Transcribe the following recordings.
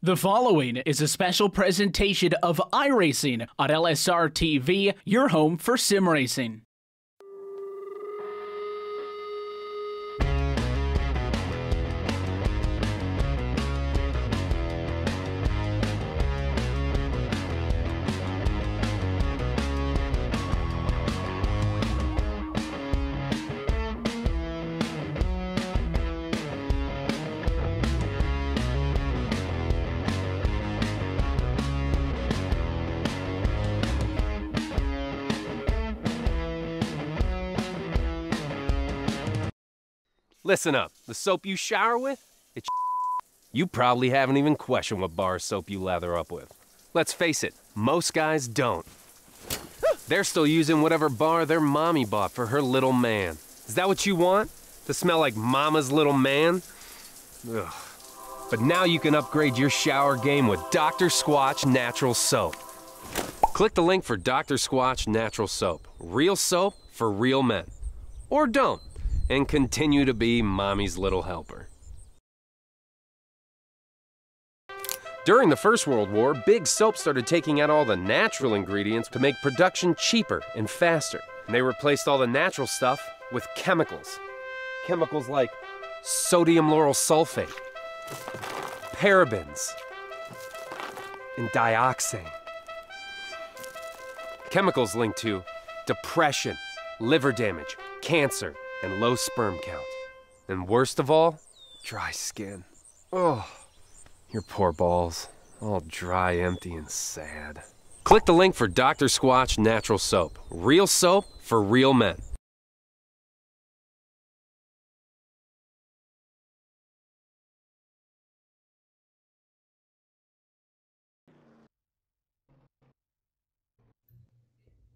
The following is a special presentation of iRacing on LSRTV, your home for sim racing. Listen up, the soap you shower with, it's you probably haven't even questioned what bar of soap you lather up with. Let's face it, most guys don't. They're still using whatever bar their mommy bought for her little man. Is that what you want? To smell like mama's little man? Ugh. But now you can upgrade your shower game with Dr. Squatch Natural Soap. Click the link for Dr. Squatch Natural Soap. Real soap for real men. Or don't. And continue to be mommy's little helper. During the First World War, big soap started taking out all the natural ingredients to make production cheaper and faster. And they replaced all the natural stuff with chemicals. Chemicals like sodium lauryl sulfate, parabens, and dioxane. Chemicals linked to depression, liver damage, cancer, and low sperm count. And worst of all, dry skin. Oh, your poor balls, all dry, empty, and sad. Click the link for Dr. Squatch Natural Soap. Real soap for real men.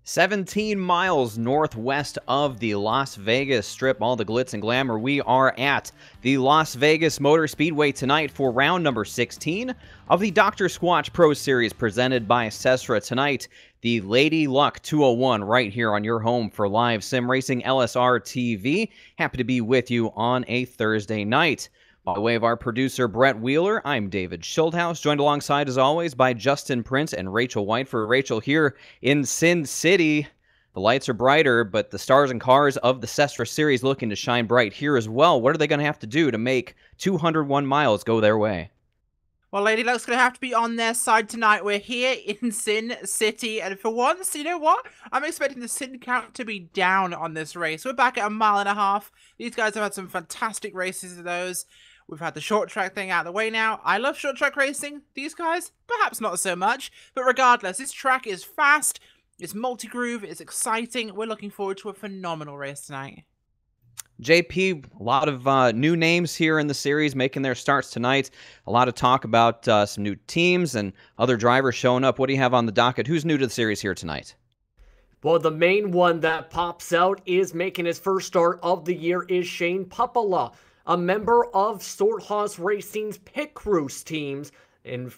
"17 miles northwest of the Las Vegas Strip, all the glitz and glamour. We are at the Las Vegas Motor Speedway tonight for round number 16 of the Dr. Squatch Pro Series presented by SESRA. Tonight, the Lady Luck 201 right here on your home for live sim racing, LSR TV. Happy to be with you on a Thursday night. By way of our producer, Brett Wheeler, I'm David Schildhouse, joined alongside, as always, by Justin Prince and Rachel Whiteford. Rachel, here in Sin City, the lights are brighter, but the stars and cars of the SESRA Series looking to shine bright here as well. What are they going to have to do to make 201 miles go their way? Well, Lady Luck's going to have to be on their side tonight. We're here in Sin City, and for once, you know what? I'm expecting the sin count to be down on this race. We're back at 1.5 miles. These guys have had some fantastic races of those. We've had the short track thing out of the way now. I love short track racing. These guys, perhaps not so much. But regardless, this track is fast, it's multi-groove, it's exciting. We're looking forward to a phenomenal race tonight. JP, a lot of new names here in the series making their starts tonight. A lot of talk about some new teams and other drivers showing up. What do you have on the docket? Who's new to the series here tonight? Well, the main one that pops out is making his first start of the year is Shane Puppala, a member of Sorthaus Racing's Pit Crews teams, in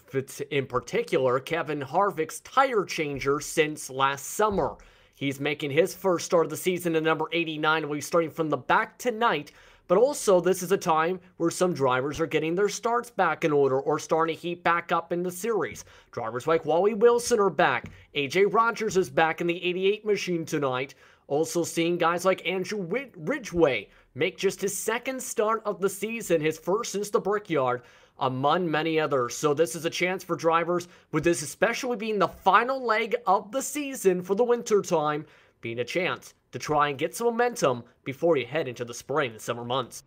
particular Kevin Harvick's tire changer since last summer. He's making his first start of the season at number 89, and we'll be starting from the back tonight. But also, this is a time where some drivers are getting their starts back in order or starting to heat back up in the series. Drivers like Wally Wilson are back. AJ Rogers is back in the 88 machine tonight. Also seeing guys like Andrew Ridgway make just his second start of the season, his first since the Brickyard, among many others. So this is a chance for drivers, with this especially being the final leg of the season for the winter time, being a chance to try and get some momentum before you head into the spring and summer months.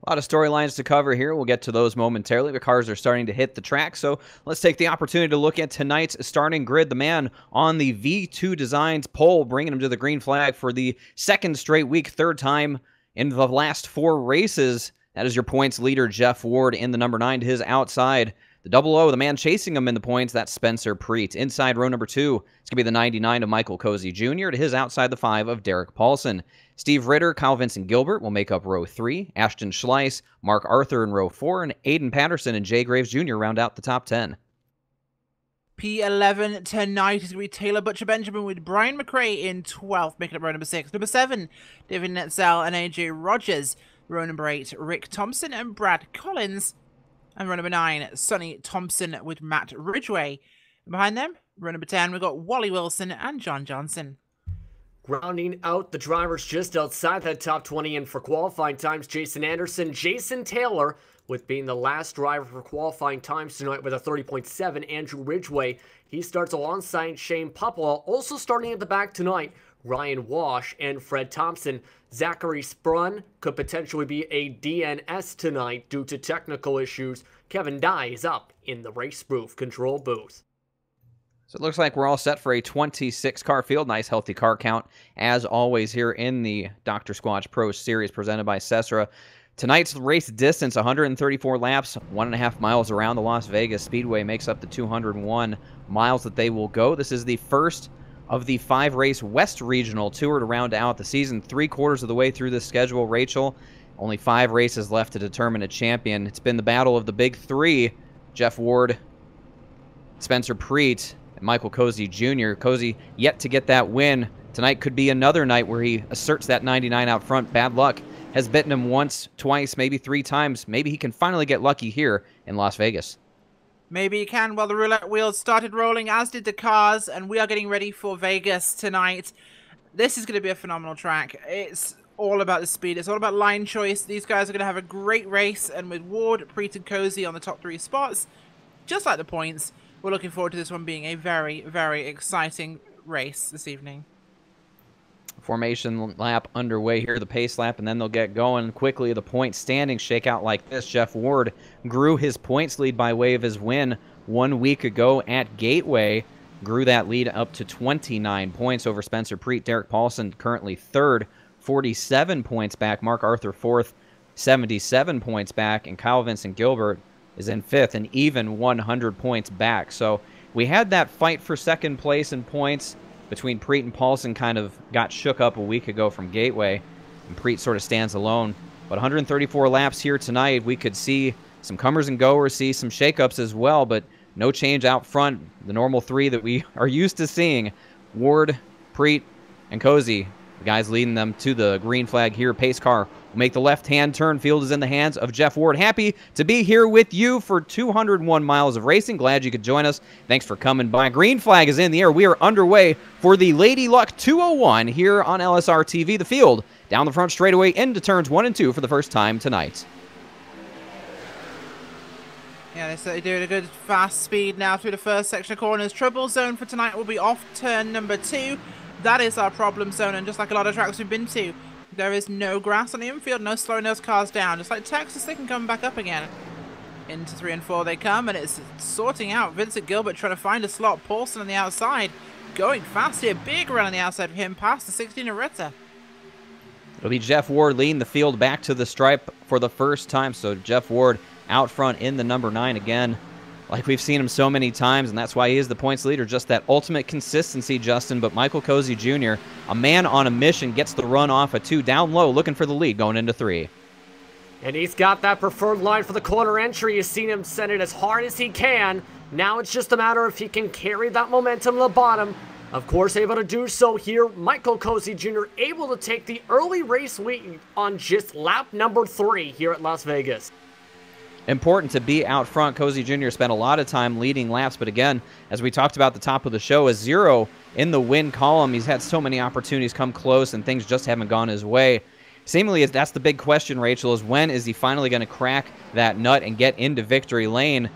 A lot of storylines to cover here. We'll get to those momentarily. The cars are starting to hit the track, so let's take the opportunity to look at tonight's starting grid. The man on the V2 Designs pole, bringing him to the green flag for the second straight week, third time in the last 4 races. That is your points leader, Jeff Ward, in the number 9 to his outside. The 00, the man chasing him in the points, that's Spencer Preet. Inside row number 2, it's going to be the 99 of Michael Cozy Jr. To his outside, the 5 of Derek Paulson. Steve Ritter, Kyle Vincent Gilbert will make up row 3. Ashton Schleiss, Mark Arthur in row 4. And Aiden Patterson and Jay Graves Jr. round out the top 10. P11 tonight is going to be Taylor Butcher-Benjamin with Brian McRae in 12th, making up row number 6. Number 7, David Netzel and AJ Rogers. Row number 8, Rick Thompson and Brad Collins. And row number 9, Sonny Thompson with Matt Ridgway. And behind them, row number 10, we've got Wally Wilson and John Johnson. Rounding out the drivers just outside that top 20 and for qualifying times, Jason Anderson, Jason Taylor, with being the last driver for qualifying times tonight with a 30.7. Andrew Ridgway, he starts alongside Shane Puppola. Also starting at the back tonight, Ryan Wash and Fred Thompson. Zachary Sprun could potentially be a DNS tonight due to technical issues. Kevin Dye is up in the race booth, control booth. So it looks like we're all set for a 26-car field. Nice, healthy car count, as always, here in the Dr. Squatch Pro Series presented by SESRA. Tonight's race distance, 134 laps, 1.5 miles around the Las Vegas Speedway, makes up the 201 miles that they will go. This is the first of the 5-race West Regional Tour to round out the season. 3/4 of the way through the schedule, Rachel. Only 5 races left to determine a champion. It's been the battle of the big 3, Jeff Ward, Spencer Preet, and Michael Cozy Jr. Cozy yet to get that win. Tonight could be another night where he asserts that 99 out front. Bad luck has bitten him once, twice, maybe 3 times. Maybe he can finally get lucky here in Las Vegas. Maybe you can. Well, the roulette wheels started rolling, as did the cars, and we are getting ready for Vegas tonight. This is going to be a phenomenal track. It's all about the speed. It's all about line choice. These guys are going to have a great race, and with Ward, Preet, and Cozy on the top 3 spots, just like the points, we're looking forward to this one being a very, very exciting race this evening. Formation lap underway here, the pace lap, and then they'll get going quickly. The point standings shake out like this. Jeff Ward grew his points lead by way of his win 1 week ago at Gateway. Grew that lead up to 29 points over Spencer Preet. Derek Paulson currently 3rd, 47 points back. Mark Arthur 4th, 77 points back. And Kyle Vincent Gilbert is in 5th and even 100 points back. So we had that fight for second place in points between Preet and Paulson, kind of got shook up a week ago from Gateway, and Preet sort of stands alone. But 134 laps here tonight. We could see some comers and goers, see some shakeups as well, but no change out front. The normal 3 that we are used to seeing. Ward, Preet, and Cozy, the guys leading them to the green flag here. Pace car will make the left-hand turn. Field is in the hands of Jeff Ward. Happy to be here with you for 201 miles of racing. Glad you could join us. Thanks for coming by. Green flag is in the air. We are underway for the Lady Luck 201 here on LSRTV. The field down the front straightaway into turns 1 and 2 for the first time tonight. Yeah, they're doing a good fast speed now through the first section of corners. Trouble zone for tonight will be off turn number 2. That is our problem zone, and just like a lot of tracks we've been to, there is no grass on the infield, no slowing those cars down. Just like Texas, they can come back up again. Into 3 and 4 they come, and it's sorting out. Vincent Gilbert trying to find a slot. Paulson on the outside, going fast here. Big run on the outside for him, past the 16 of Ritter. It'll be Jeff Ward leading the field back to the stripe for the first time. So Jeff Ward out front in the number 9 again. Like we've seen him so many times, and that's why he is the points leader. Just that ultimate consistency, Justin. But Michael Cozy Jr., a man on a mission, gets the run off a 2 down low, looking for the lead going into 3. And he's got that preferred line for the corner entry. You've seen him send it as hard as he can. Now it's just a matter if he can carry that momentum to the bottom. Of course, able to do so here. Michael Cozy Jr. able to take the early race lead on just lap number 3 here at Las Vegas. Important to be out front. Cozy Jr. spent a lot of time leading laps, but again, as we talked about at the top of the show, a 0 in the win column. He's had so many opportunities come close, and things just haven't gone his way. Seemingly, that's the big question, Rachel, is when is he finally going to crack that nut and get into victory lane?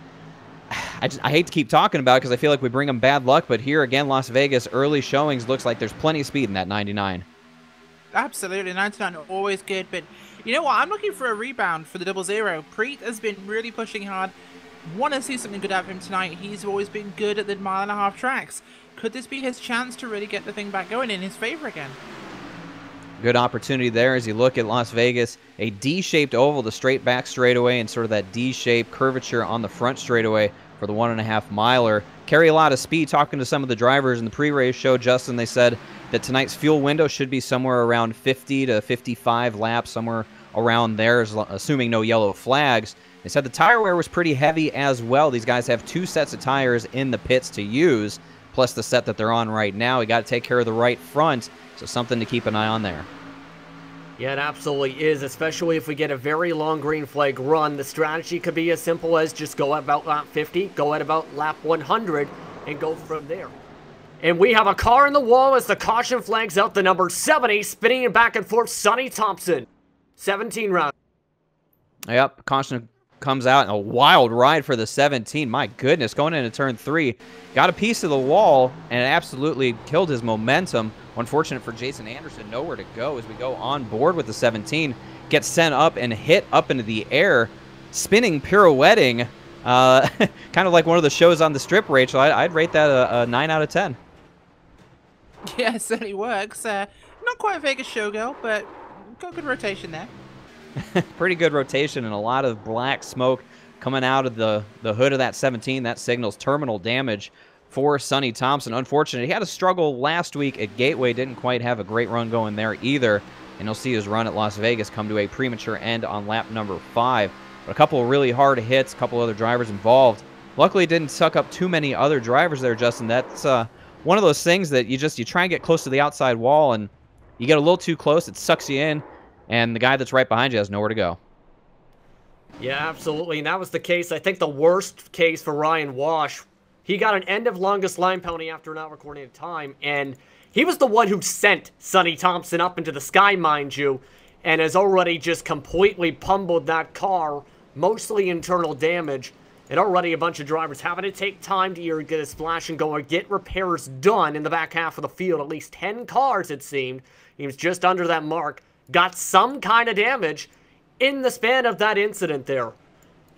I hate to keep talking about it because I feel like we bring him bad luck, but here again, Las Vegas, early showings, looks like there's plenty of speed in that 99. Absolutely, 99 always good, but you know what? I'm looking for a rebound for the 00. Preet has been really pushing hard. Want to see something good out of him tonight. He's always been good at the 1.5-mile tracks. Could this be his chance to really get the thing back going in his favor again? Good opportunity there as you look at Las Vegas. A D-shaped oval, the straight back straightaway, and sort of that D-shaped curvature on the front straightaway for the 1.5-miler. Carry a lot of speed. Talking to some of the drivers in the pre-race show, Justin, they said that tonight's fuel window should be somewhere around 50 to 55 laps, somewhere around there, assuming no yellow flags. They said the tire wear was pretty heavy as well. These guys have 2 sets of tires in the pits to use, plus the set that they're on right now. We got to take care of the right front, so something to keep an eye on there. Yeah, it absolutely is, especially if we get a very long green flag run. The strategy could be as simple as just go at about lap 50, go at about lap 100, and go from there. And we have a car in the wall as the caution flags out the number 70, spinning it back and forth, Sonny Thompson. 17 round. Yep, caution comes out in a wild ride for the 17. My goodness, going into turn 3. Got a piece of the wall, and it absolutely killed his momentum. Unfortunate for Jason Anderson, nowhere to go as we go on board with the 17. Gets sent up and hit up into the air, spinning, pirouetting. Kind of like one of the shows on the strip, Rachel. I'd rate that a 9 out of 10. Yeah, it certainly works. Not quite a Vegas showgirl, but got good rotation there. Pretty good rotation and a lot of black smoke coming out of the hood of that 17. That signals terminal damage for Sonny Thompson. Unfortunately, he had a struggle last week at Gateway. Didn't quite have a great run going there either. And you'll see his run at Las Vegas come to a premature end on lap number 5. But a couple of really hard hits, a couple other drivers involved. Luckily, it didn't suck up too many other drivers there, Justin. That's one of those things that you try and get close to the outside wall, and you get a little too close, it sucks you in, and the guy that's right behind you has nowhere to go. Yeah, absolutely, and that was the case. I think the worst case for Ryan Wash. He got an end of longest line penalty after not recording at time, and he was the one who sent Sonny Thompson up into the sky, mind you, and has already just completely pummeled that car, mostly internal damage, and already a bunch of drivers having to take time to either get a splash and go or get repairs done in the back half of the field. At least 10 cars, it seemed. He was just under that mark. Got some kind of damage in the span of that incident there.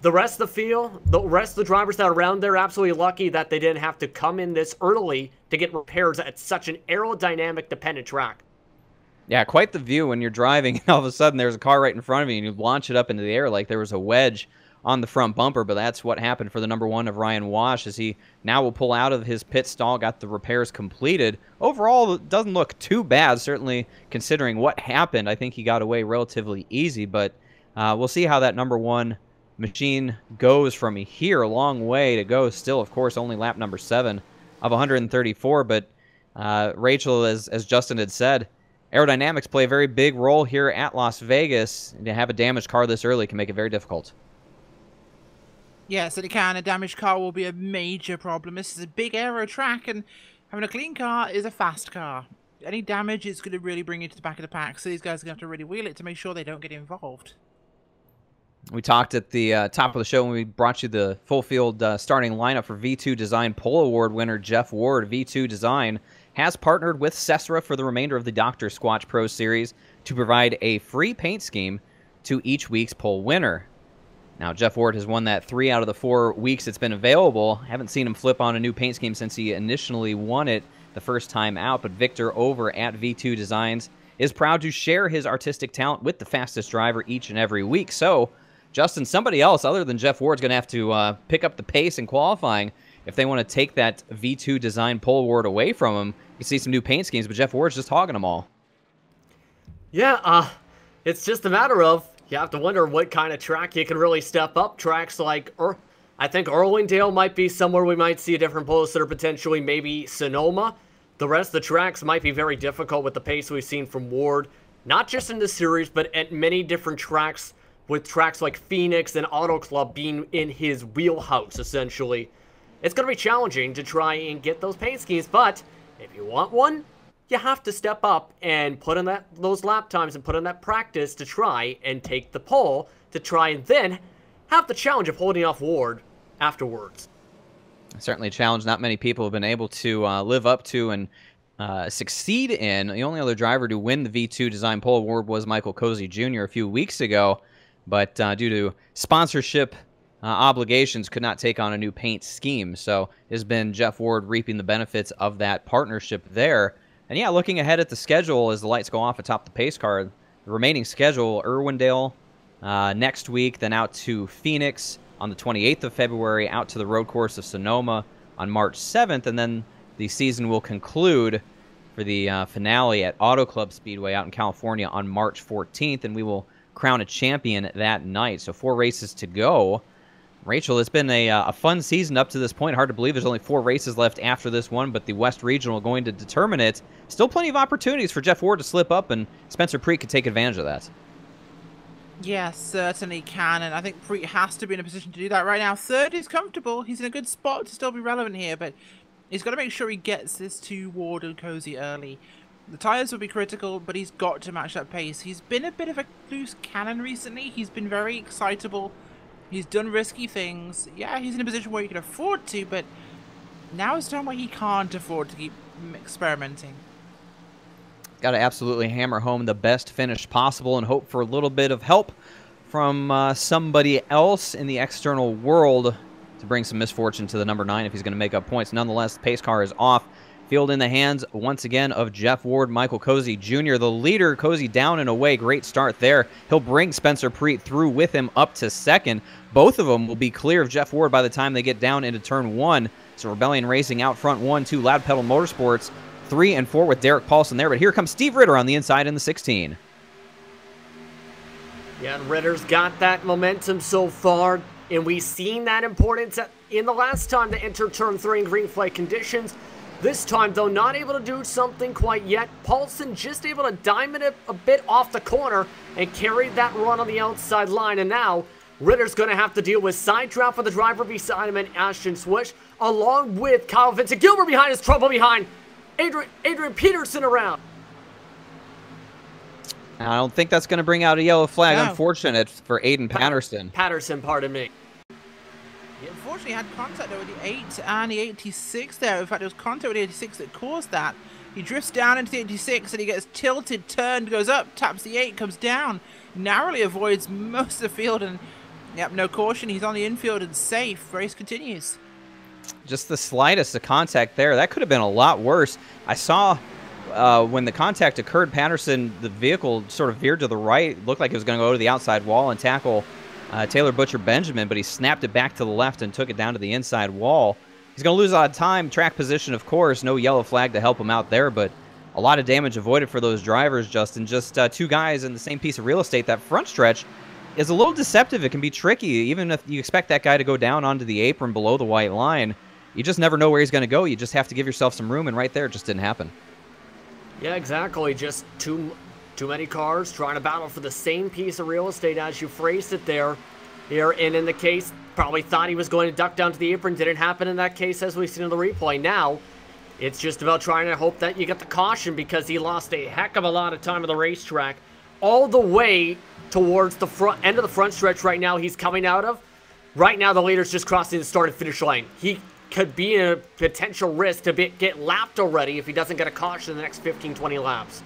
The rest of the field, the rest of the drivers that are around there, absolutely lucky that they didn't have to come in this early to get repairs at such an aerodynamic dependent track. Yeah, quite the view when you're driving and all of a sudden there's a car right in front of you and you launch it up into the air like there was a wedge on the front bumper. But that's what happened for the number 1 of Ryan Wash, as he now will pull out of his pit stall, got the repairs completed. Overall, it doesn't look too bad, certainly considering what happened. I think he got away relatively easy, but we'll see how that number 1 machine goes from here. A long way to go still, of course, only lap number 7 of 134. But Rachel, as Justin had said, aerodynamics play a very big role here at Las Vegas, and to have a damaged car this early can make it very difficult. Yes, and it can. A damaged car will be a major problem. This is a big aero track, and having a clean car is a fast car. Any damage is going to really bring you to the back of the pack, so these guys are going to have to really wheel it to make sure they don't get involved. We talked at the top of the show when we brought you the full field starting lineup for V2 Design Pole Award winner Jeff Ward. V2 Design has partnered with SESRA for the remainder of the Dr. Squatch Pro Series to provide a free paint scheme to each week's pole winner. Now, Jeff Ward has won that 3 out of the 4 weeks it's been available. Haven't seen him flip on a new paint scheme since he initially won it the first time out, but Victor over at V2 Designs is proud to share his artistic talent with the fastest driver each and every week. So, Justin, somebody else other than Jeff Ward's going to have to pick up the pace in qualifying if they want to take that V2 Design Pole Award away from him. You see some new paint schemes, but Jeff Ward's just hogging them all. Yeah, it's just a matter of, you have to wonder what kind of track you can really step up. Tracks like, I think Irwindale might be somewhere we might see a different pole sitter, potentially maybe Sonoma. The rest of the tracks might be very difficult with the pace we've seen from Ward, not just in this series, but at many different tracks, with tracks like Phoenix and Auto Club being in his wheelhouse, essentially. It's going to be challenging to try and get those paint schemes, but if you want one, you have to step up and put in those lap times and put in that practice to try and take the pole, to try and then have the challenge of holding off Ward afterwards. Certainly a challenge not many people have been able to live up to and succeed in. The only other driver to win the V2 Design Pole Award was Michael Cozy Jr. a few weeks ago, but due to sponsorship obligations could not take on a new paint scheme. So it has been Jeff Ward reaping the benefits of that partnership there. And yeah, looking ahead at the schedule as the lights go off atop the pace car, the remaining schedule, Irwindale next week, then out to Phoenix on the 28th of February, out to the road course of Sonoma on March 7th, and then the season will conclude for the finale at Auto Club Speedway out in California on March 14th, and we will crown a champion that night. So 4 races to go. Rachel, it's been a fun season up to this point. Hard to believe there's only 4 races left after this one, but the West Regional going to determine it. Still plenty of opportunities for Jeff Ward to slip up, and Spencer Preet could take advantage of that. Yes, certainly can, and I think Preet has to be in a position to do that right now. Third is comfortable. He's in a good spot to still be relevant here, but he's got to make sure he gets this to Ward and Cozy early. The tyres will be critical, but he's got to match that pace. He's been a bit of a loose cannon recently. He's been very excitable. He's done risky things. Yeah, he's in a position where he can afford to, but now is the time where he can't afford to keep experimenting. Got to absolutely hammer home the best finish possible and hope for a little bit of help from somebody else in the external world to bring some misfortune to the number 9 if he's going to make up points. Nonetheless, the pace car is off. Field in the hands, once again, of Jeff Ward, Michael Cozy Jr., the leader. Cozy down and away. Great start there. He'll bring Spencer Preet through with him up to second. Both of them will be clear of Jeff Ward by the time they get down into turn 1. So Rebellion Racing out front 1, 2, Loud Pedal Motorsports 3 and 4 with Derek Paulson there. But here comes Steve Ritter on the inside in the 16. Yeah, and Ritter's got that momentum so far, and we've seen that importance in the last time to enter turn 3 in green flag conditions. This time, though, not able to do something quite yet. Paulson just able to diamond it a bit off the corner and carried that run on the outside line. And now, Ritter's going to have to deal with side draft for the driver beside him and Ashton Swish, along with Kyle Vincent Gilbert behind his trouble behind Adrian Peterson around. I don't think that's going to bring out a yellow flag. No. Unfortunate for Aiden Patterson. Patterson, pardon me. He unfortunately had contact over the 8 and the 86 there. In fact, it was contact with the 86 that caused that. He drifts down into the 86 and he gets tilted, turned, goes up, taps the 8, comes down, narrowly avoids most of the field, and yep, no caution. He's on the infield and safe. Race continues. Just the slightest of contact there. That could have been a lot worse. I saw when the contact occurred, Patterson, the vehicle sort of veered to the right. Looked like it was going to go to the outside wall and tackle Taylor Butcher Benjamin, but he snapped it back to the left and took it down to the inside wall. He's going to lose a lot of time. Track position, of course. No yellow flag to help him out there, but a lot of damage avoided for those drivers, Justin. Just 2 guys in the same piece of real estate. That front stretch is a little deceptive. It can be tricky. Even if you expect that guy to go down onto the apron below the white line, you just never know where he's going to go. You just have to give yourself some room, and right there it just didn't happen. Yeah, exactly. Just too many cars trying to battle for the same piece of real estate as you phrased it there. Here, and in the case, probably thought he was going to duck down to the apron. Didn't happen in that case, as we've seen in the replay. Now, it's just about trying to hope that you get the caution, because he lost a heck of a lot of time on the racetrack all the way towards the front end of the front stretch right now he's coming out of. Right now, the leader's just crossing the start and finish line. He could be in a potential risk to get lapped already if he doesn't get a caution in the next 15, 20 laps.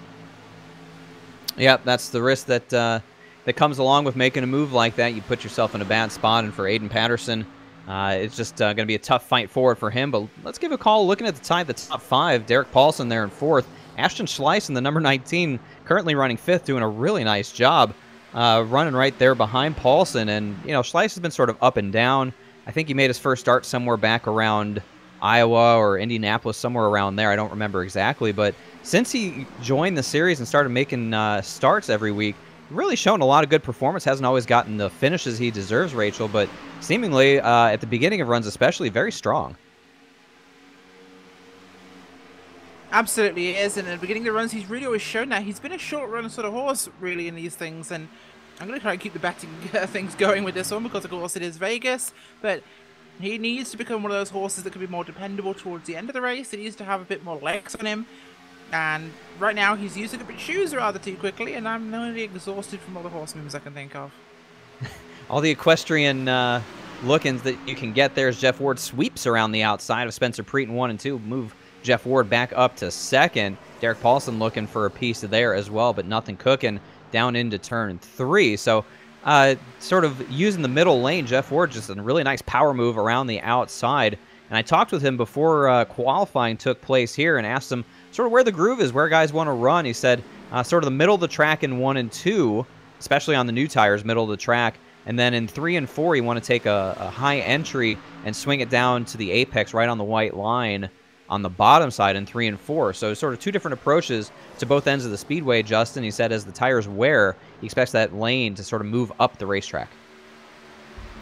Yeah, that's the risk that that comes along with making a move like that. You put yourself in a bad spot, and for Aiden Patterson, it's just going to be a tough fight forward for him. But let's give a call. Looking at the tie, the top 5, Derek Paulson there in 4th. Ashton Schleiss in the number 19, currently running 5th, doing a really nice job running right there behind Paulson. And, you know, Schleiss has been sort of up and down. I think he made his first start somewhere back around Iowa or Indianapolis, somewhere around there. I don't remember exactly. But since he joined the series and started making starts every week, really shown a lot of good performance. Hasn't always gotten the finishes he deserves, Rachel, but seemingly at the beginning of runs especially, very strong. Absolutely it is, and at the beginning of the runs, he's really always shown that. He's been a short run sort of horse, really, in these things, and I'm going to try and keep the betting things going with this one, because of course it is Vegas, but he needs to become one of those horses that can be more dependable towards the end of the race. He needs to have a bit more legs on him. And right now, he's using a bit shoes rather too quickly, and I'm nearly exhausted from all the horse moves I can think of. All the equestrian look-ins that you can get there as Jeff Ward sweeps around the outside of Spencer Preet in 1 and 2. Move Jeff Ward back up to 2nd. Derek Paulson looking for a piece there as well, but nothing cooking down into turn 3. So sort of using the middle lane, Jeff Ward just a really nice power move around the outside. And I talked with him before qualifying took place here and asked him sort of where the groove is, where guys want to run. He said sort of the middle of the track in 1 and 2, especially on the new tires, middle of the track. And then in 3 and 4, you want to take a high entry and swing it down to the apex right on the white line on the bottom side in 3 and 4. So sort of 2 different approaches to both ends of the speedway, Justin. He said as the tires wear, he expects that lane to sort of move up the racetrack.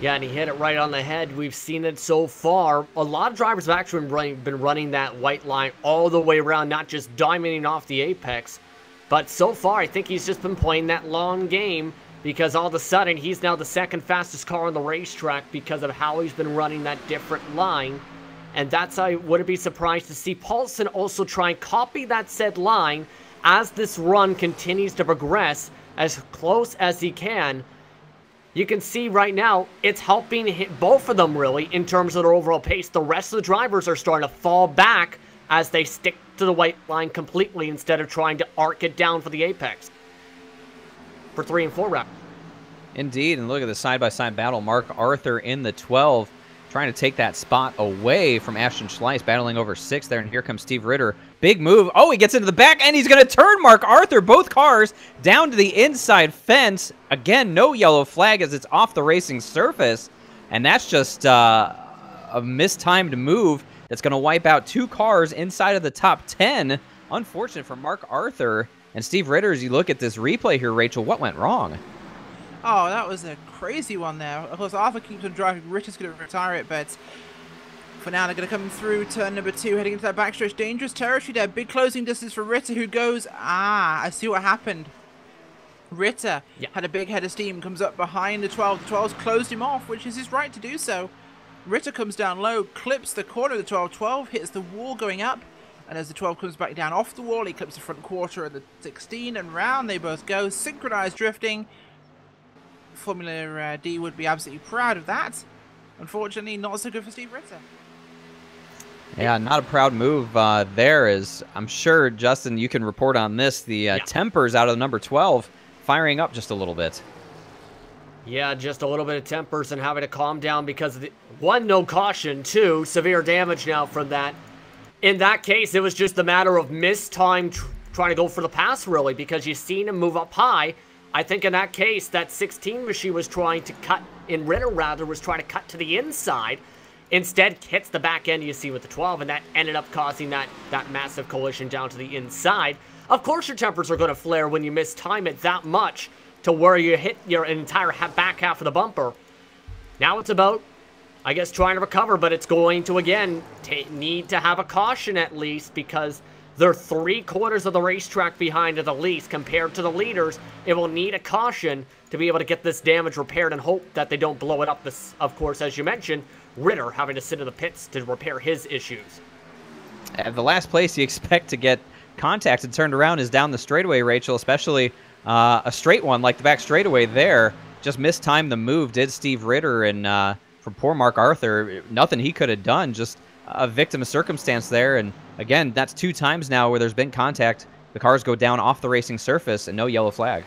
Yeah, and he hit it right on the head. We've seen it so far. A lot of drivers have actually been running that white line all the way around, not just diamonding off the apex. But so far, I think he's just been playing that long game because all of a sudden, he's now the second fastest car on the racetrack because of how he's been running that different line. And that's how I wouldn't be surprised to see Paulson also try and copy that said line as this run continues to progress as close as he can. You can see right now, it's helping hit both of them, really, in terms of their overall pace. The rest of the drivers are starting to fall back as they stick to the white line completely instead of trying to arc it down for the apex for 3 and 4 rounds. Indeed, and look at the side-by-side battle. Mark Arthur in the 12, trying to take that spot away from Ashton Schleiss, battling over 6 there, and here comes Steve Ritter. Big move. Oh, he gets into the back, and he's going to turn Mark Arthur. Both cars down to the inside fence. Again, no yellow flag as it's off the racing surface, and that's just a mistimed move that's going to wipe out 2 cars inside of the top 10. Unfortunate for Mark Arthur. And Steve Ritter, as you look at this replay here, Rachel, what went wrong? Oh, that was a crazy one there. Of course, Arthur keeps on driving. Ritter's going to retire it, but for now, they're going to come through turn number 2, heading into that backstretch. Dangerous territory there. Big closing distance for Ritter, who goes, I see what happened. Ritter had a big head of steam, comes up behind the 12. The 12's closed him off, which is his right to do so. Ritter comes down low, clips the corner of the 12. 12 hits the wall going up, and as the 12 comes back down off the wall, he clips the front quarter of the 16, and round they both go. Synchronized drifting. Formula D would be absolutely proud of that. Unfortunately, not so good for Steve Ritter. Yeah, not a proud move there, as I'm sure, Justin, you can report on this. The tempers out of the number 12 firing up just a little bit. Yeah, just a little bit of tempers and having to calm down because of the, 1, no caution, 2, severe damage now from that. In that case, it was just a matter of missed time trying to go for the pass, really, because you've seen him move up high. I think in that case, that 16 machine was trying to cut, in Ritter rather, was trying to cut to the inside. Instead, hits the back end you see with the 12, and that ended up causing that massive collision down to the inside. Of course your tempers are going to flare when you mistime it that much to where you hit your entire back half of the bumper. Now it's about, I guess, trying to recover, but it's going to, again, need to have a caution at least because they're 3/4 of the racetrack behind at the least. Compared to the leaders, it will need a caution to be able to get this damage repaired and hope that they don't blow it up. This, of course, as you mentioned, Ritter having to sit in the pits to repair his issues. The last place you expect to get contacted turned around is down the straightaway, Rachel, especially a straight one like the back straightaway there. Just mistimed the move, did Steve Ritter, and for poor Mark Arthur, nothing he could have done, just a victim of circumstance there. And again, that's 2 times now where there's been contact. The cars go down off the racing surface and no yellow flag.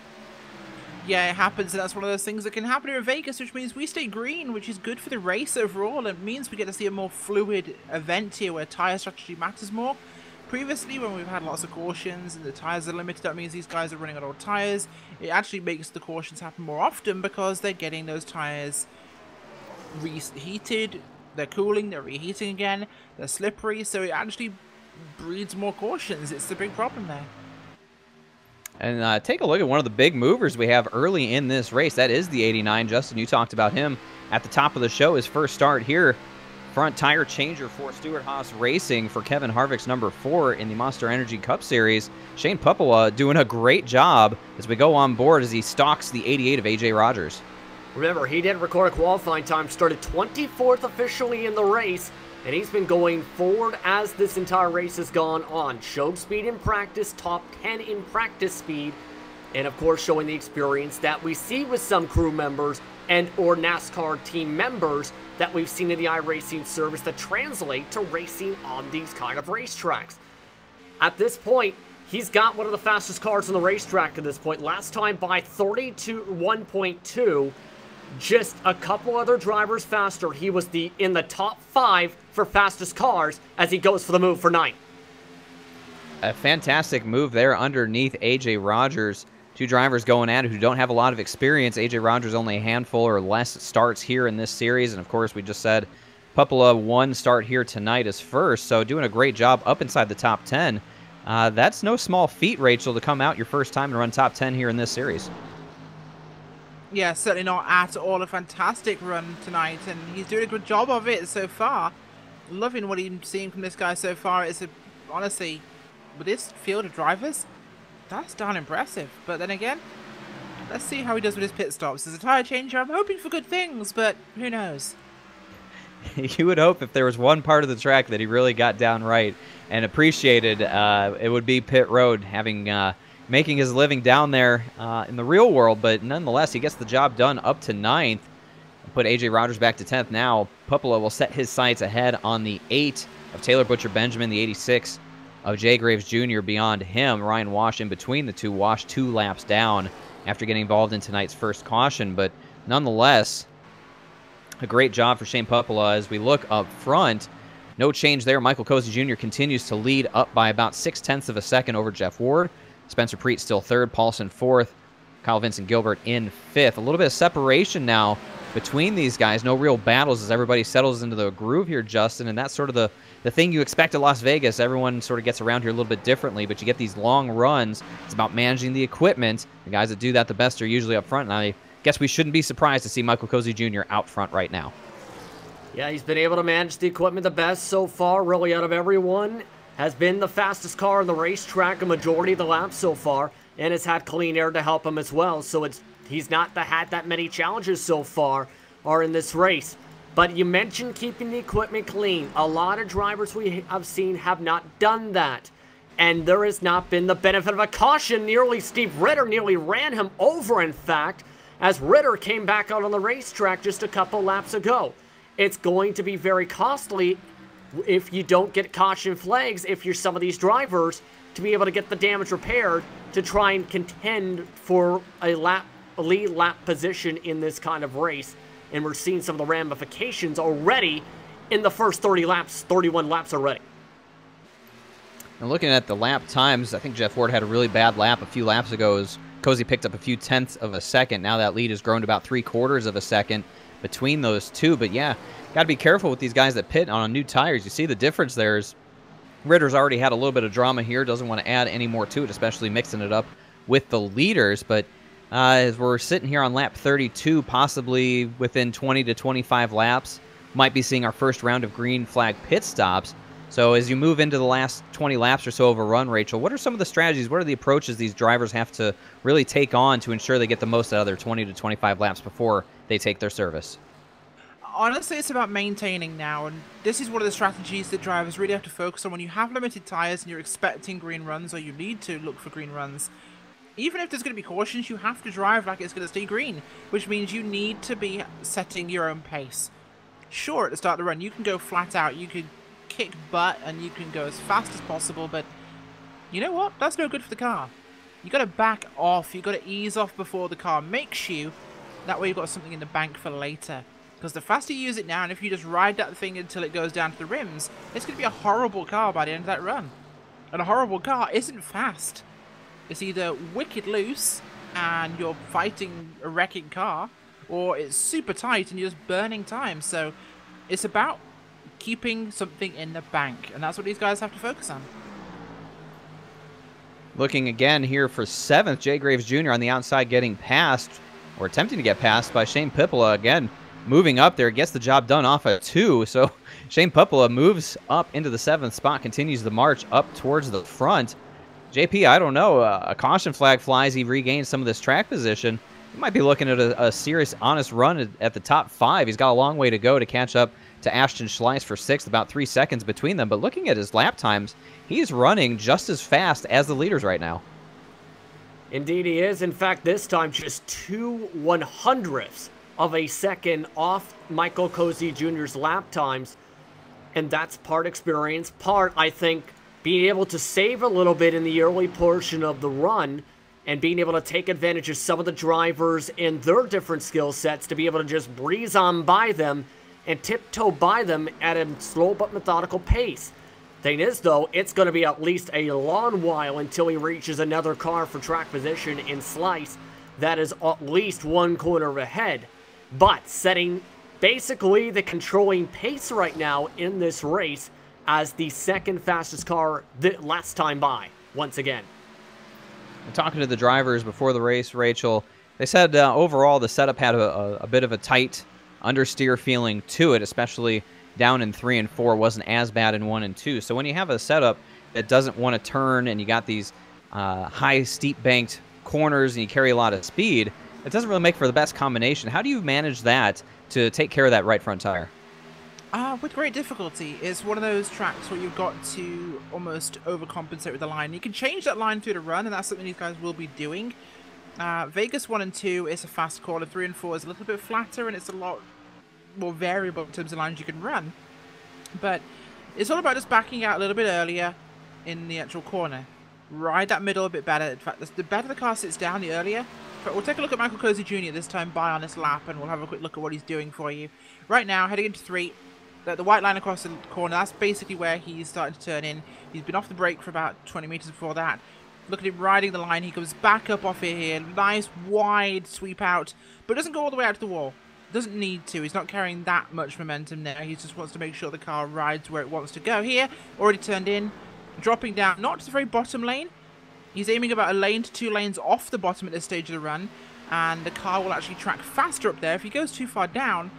Yeah, it happens, and that's one of those things that can happen here in Vegas, which means we stay green, which is good for the race overall. It means we get to see a more fluid event here where tire strategy matters more. Previously, when we've had lots of cautions and the tires are limited, that means these guys are running on old tires. It actually makes the cautions happen more often because they're getting those tires reheated, they're cooling, they're reheating again, they're slippery, so it actually breeds more cautions. It's the big problem there. And take a look at one of the big movers we have early in this race. That is the 89. Justin, you talked about him at the top of the show. His first start here. Front tire changer for Stewart Haas Racing for Kevin Harvick's number 4 in the Monster Energy Cup Series. Shane Pupola doing a great job as we go on board as he stalks the 88 of AJ Rogers. Remember, he didn't record a qualifying time, started 24th officially in the race, and he's been going forward as this entire race has gone on. Showed speed in practice, top 10 in practice speed, and of course showing the experience that we see with some crew members and or NASCAR team members that we've seen in the iRacing service that translate to racing on these kind of racetracks. At this point, he's got one of the fastest cars on the racetrack at this point. Last time by 31.2. Just a couple other drivers faster. He was in the top 5 for fastest cars as he goes for the move for 9. A fantastic move there underneath AJ Rogers. 2 drivers going at it who don't have a lot of experience. AJ Rogers only a handful or less starts here in this series. And of course, we just said Pupola 1 start here tonight as first. So doing a great job up inside the top 10. That's no small feat, Rachel, to come out your first time and run top 10 here in this series. Yeah, certainly not at all a fantastic run tonight, and he's doing a good job of it so far. Loving what I'm seeing from this guy so far. Honestly, with this field of drivers, that's darn impressive. But then again, let's see how he does with his pit stops. As a tyre changer, I'm hoping for good things, but who knows? You would hope if there was one part of the track that he really got down right and appreciated, it would be pit road, having making his living down there in the real world. But nonetheless, he gets the job done up to 9th. Put A.J. Rogers back to 10th now. Pupola will set his sights ahead on the 8 of Taylor Butcher Benjamin, the 86 of Jay Graves Jr. beyond him. Ryan Wash in between the two. Wash 2 laps down after getting involved in tonight's first caution. But nonetheless, a great job for Shane Pupola. As we look up front, no change there. Michael Cozy Jr. continues to lead up by about 0.6 of a second over Jeff Ward. Spencer Preet still 3rd, Paulson 4th, Kyle Vincent Gilbert in 5th. A little bit of separation now between these guys. No real battles as everybody settles into the groove here, Justin, and that's sort of the thing you expect at Las Vegas. Everyone sort of gets around here a little bit differently, but you get these long runs. It's about managing the equipment. The guys that do that the best are usually up front, and I guess we shouldn't be surprised to see Michael Cozy Jr. out front right now. Yeah, he's been able to manage the equipment the best so far, really out of everyone. Has been the fastest car on the racetrack a majority of the laps so far, and has had clean air to help him as well. So he's not had that many challenges so far or in this race. But you mentioned keeping the equipment clean. A lot of drivers we have seen have not done that. And there has not been the benefit of a caution. Steve Ritter nearly ran him over, in fact, as Ritter came back out on the racetrack just a couple laps ago. It's going to be very costly if you don't get caution flags, if you're some of these drivers, to be able to get the damage repaired to try and contend for a lead lap position in this kind of race. And we're seeing some of the ramifications already in the first 30 laps, 31 laps already. And looking at the lap times, I think Jeff Ward had a really bad lap a few laps ago as Cozy picked up a few tenths of a second. Now that lead has grown to about 3/4 of a second between those two. But yeah, got to be careful with these guys that pit on new tires. You see the difference there is Ritter's already had a little bit of drama here, doesn't want to add any more to it, especially mixing it up with the leaders. But as we're sitting here on lap 32, possibly within 20 to 25 laps, might be seeing our first round of green flag pit stops. So as you move into the last 20 laps or so of a run, Rachel, what are some of the strategies, what are the approaches these drivers have to really take on to ensure they get the most out of their 20 to 25 laps before they take their service? Honestly, it's about maintaining now, and this is one of the strategies that drivers really have to focus on when you have limited tyres and you're expecting green runs, or you need to look for green runs. Even if there's going to be cautions, you have to drive like it's going to stay green, which means you need to be setting your own pace. Sure, at the start of the run, you can go flat out, you can kick butt, and you can go as fast as possible, but you know what? That's no good for the car. You got to back off, you got to ease off before the car makes you. That way you've got something in the bank for later. Because the faster you use it now, and if you just ride that thing until it goes down to the rims, it's going to be a horrible car by the end of that run. And a horrible car isn't fast. It's either wicked loose, and you're fighting a wrecking car, or it's super tight and you're just burning time. So it's about keeping something in the bank, and that's what these guys have to focus on. Looking again here for 7th, Jay Graves Jr. on the outside getting passed, or attempting to get passed by Shane Pupola. Again, moving up there, gets the job done off of 2. So Shane Pupola moves up into the 7th spot, continues the march up towards the front. JP, I don't know, a caution flag flies, he regains some of this track position. He might be looking at a serious, honest run at the top 5. He's got a long way to go to catch up to Ashton Schleiss for 6th, about 3 seconds between them. But looking at his lap times, he's running just as fast as the leaders right now. Indeed he is. In fact, this time just 2/100ths of a second off Michael Cozy Jr.'s lap times. And that's part experience, part, I think, being able to save a little bit in the early portion of the run and being able to take advantage of some of the drivers and their different skill sets to be able to just breeze on by them and tiptoe by them at a slow but methodical pace. Thing is, though, it's going to be at least a long while until he reaches another car for track position in Slice that is at least 1 corner ahead. But setting basically the controlling pace right now in this race as the second fastest car the last time by, once again. Talking to the drivers before the race, Rachel, They said overall the setup had a bit of a tight understeer feeling to it, especially down in 3 and 4. Wasn't as bad in 1 and 2. So when you have a setup that doesn't want to turn and you got these high steep banked corners and you carry a lot of speed, it doesn't really make for the best combination. How do you manage that to take care of that right front tire? With great difficulty. It's one of those tracks where you've got to almost overcompensate with the line. You can change that line through the run, and that's something these guys will be doing. Vegas 1 and 2 is a fast corner. 3 and 4 is a little bit flatter, and it's a lot more variable in terms of lines you can run. But it's all about just backing out a little bit earlier in the actual corner. Ride that middle a bit better. In fact, the better the car sits down, the earlier. But we'll take a look at Michael Cozy Jr. this time by on this lap, and we'll have a quick look at what he's doing for you. Right now, heading into 3, the white line across the corner, that's basically where he's starting to turn in. He's been off the brake for about 20 meters before that. Look at him riding the line. He comes back up off here. Nice wide sweep out, but doesn't go all the way out to the wall. Doesn't need to. He's not carrying that much momentum there. He just wants to make sure the car rides where it wants to go. Here, already turned in, dropping down, not to the very bottom lane. He's aiming about a lane to 2 lanes off the bottom at this stage of the run, and the car will actually track faster up there. If he goes too far down,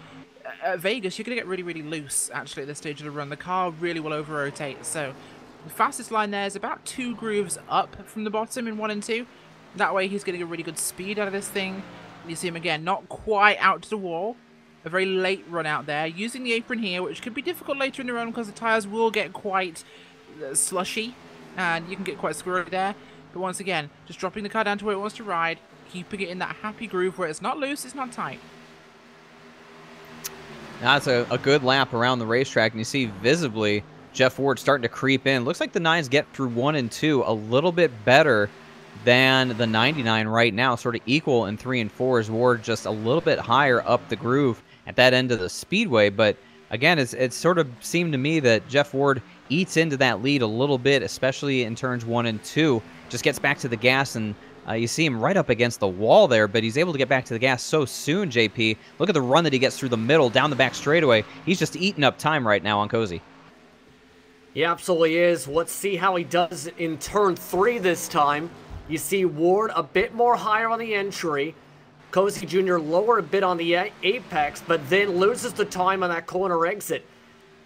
at Vegas, you're going to get really, really loose, actually, at this stage of the run. The car really will over-rotate. So the fastest line there is about 2 grooves up from the bottom in 1 and 2. That way, he's getting a really good speed out of this thing. You see him again, not quite out to the wall. A very late run out there, using the apron here, which could be difficult later in the run because the tyres will get quite slushy, and you can get quite squirrely there. But once again, just dropping the car down to where it wants to ride, keeping it in that happy groove where it's not loose, it's not tight. That's a good lap around the racetrack, and you see visibly Jeff Ward starting to creep in. Looks like the 9s get through 1 and 2 a little bit better than the 99 right now, sort of equal in 3 and 4 as Ward just a little bit higher up the groove at that end of the speedway. But again, it sort of seemed to me that Jeff Ward eats into that lead a little bit, especially in turns 1 and 2. Just gets back to the gas, and you see him right up against the wall there, but he's able to get back to the gas so soon, JP. Look at the run that he gets through the middle, down the back straightaway. He's just eating up time right now on Cozy. He absolutely is. Let's see how he does in turn 3 this time. You see Ward a bit more higher on the entry. Cozy Jr. lower a bit on the apex, but then loses the time on that corner exit.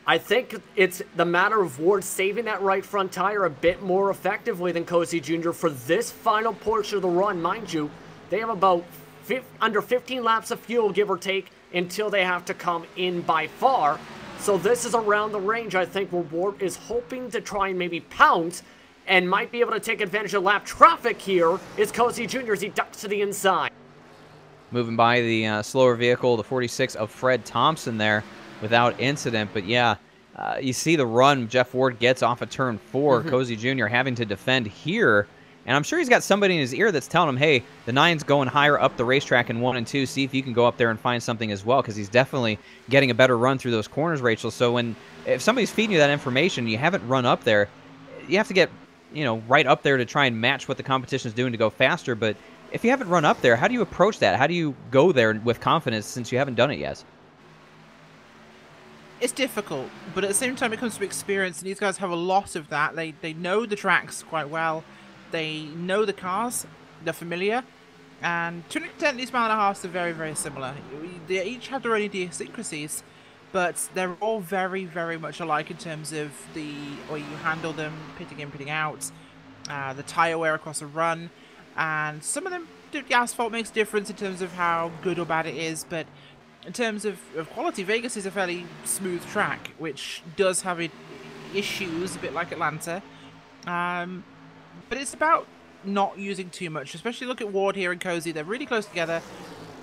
I think it's the matter of Ward saving that right front tire a bit more effectively than Cozy Jr. for this final portion of the run. Mind you, they have about under 15 laps of fuel, give or take, until they have to come in by far. So this is around the range, I think, where Ward is hoping to try and maybe pounce and might be able to take advantage of lap traffic here. Is Cozy Jr. as he ducks to the inside. Moving by the slower vehicle, the 46 of Fred Thompson there, without incident. But yeah, you see the run Jeff Ward gets off of turn 4. Cozy Jr. having to defend here. And I'm sure he's got somebody in his ear that's telling him, hey, the 9's going higher up the racetrack in 1 and 2. See if you can go up there and find something as well, because he's definitely getting a better run through those corners, Rachel. So if somebody's feeding you that information and you haven't run up there, you have to get, right up there to try and match what the competition is doing to go faster. But if you haven't run up there, how do you approach that? How do you go there with confidence since you haven't done it yet? It's difficult, but at the same time it comes to experience, and these guys have a lot of that. They know the tracks quite well. They know the cars. They're familiar. And to an extent, these mile and a halves are very, very similar. They each have their own idiosyncrasies, but they're all very, very much alike in terms of the way you handle them, pitting in, pitting out, the tyre wear across a run. And some of them, the asphalt makes a difference in terms of how good or bad it is, but in terms of quality, Vegas is a fairly smooth track, which does have issues, a bit like Atlanta. But it's about not using too much, especially look at Ward here and Cozy. They're really close together.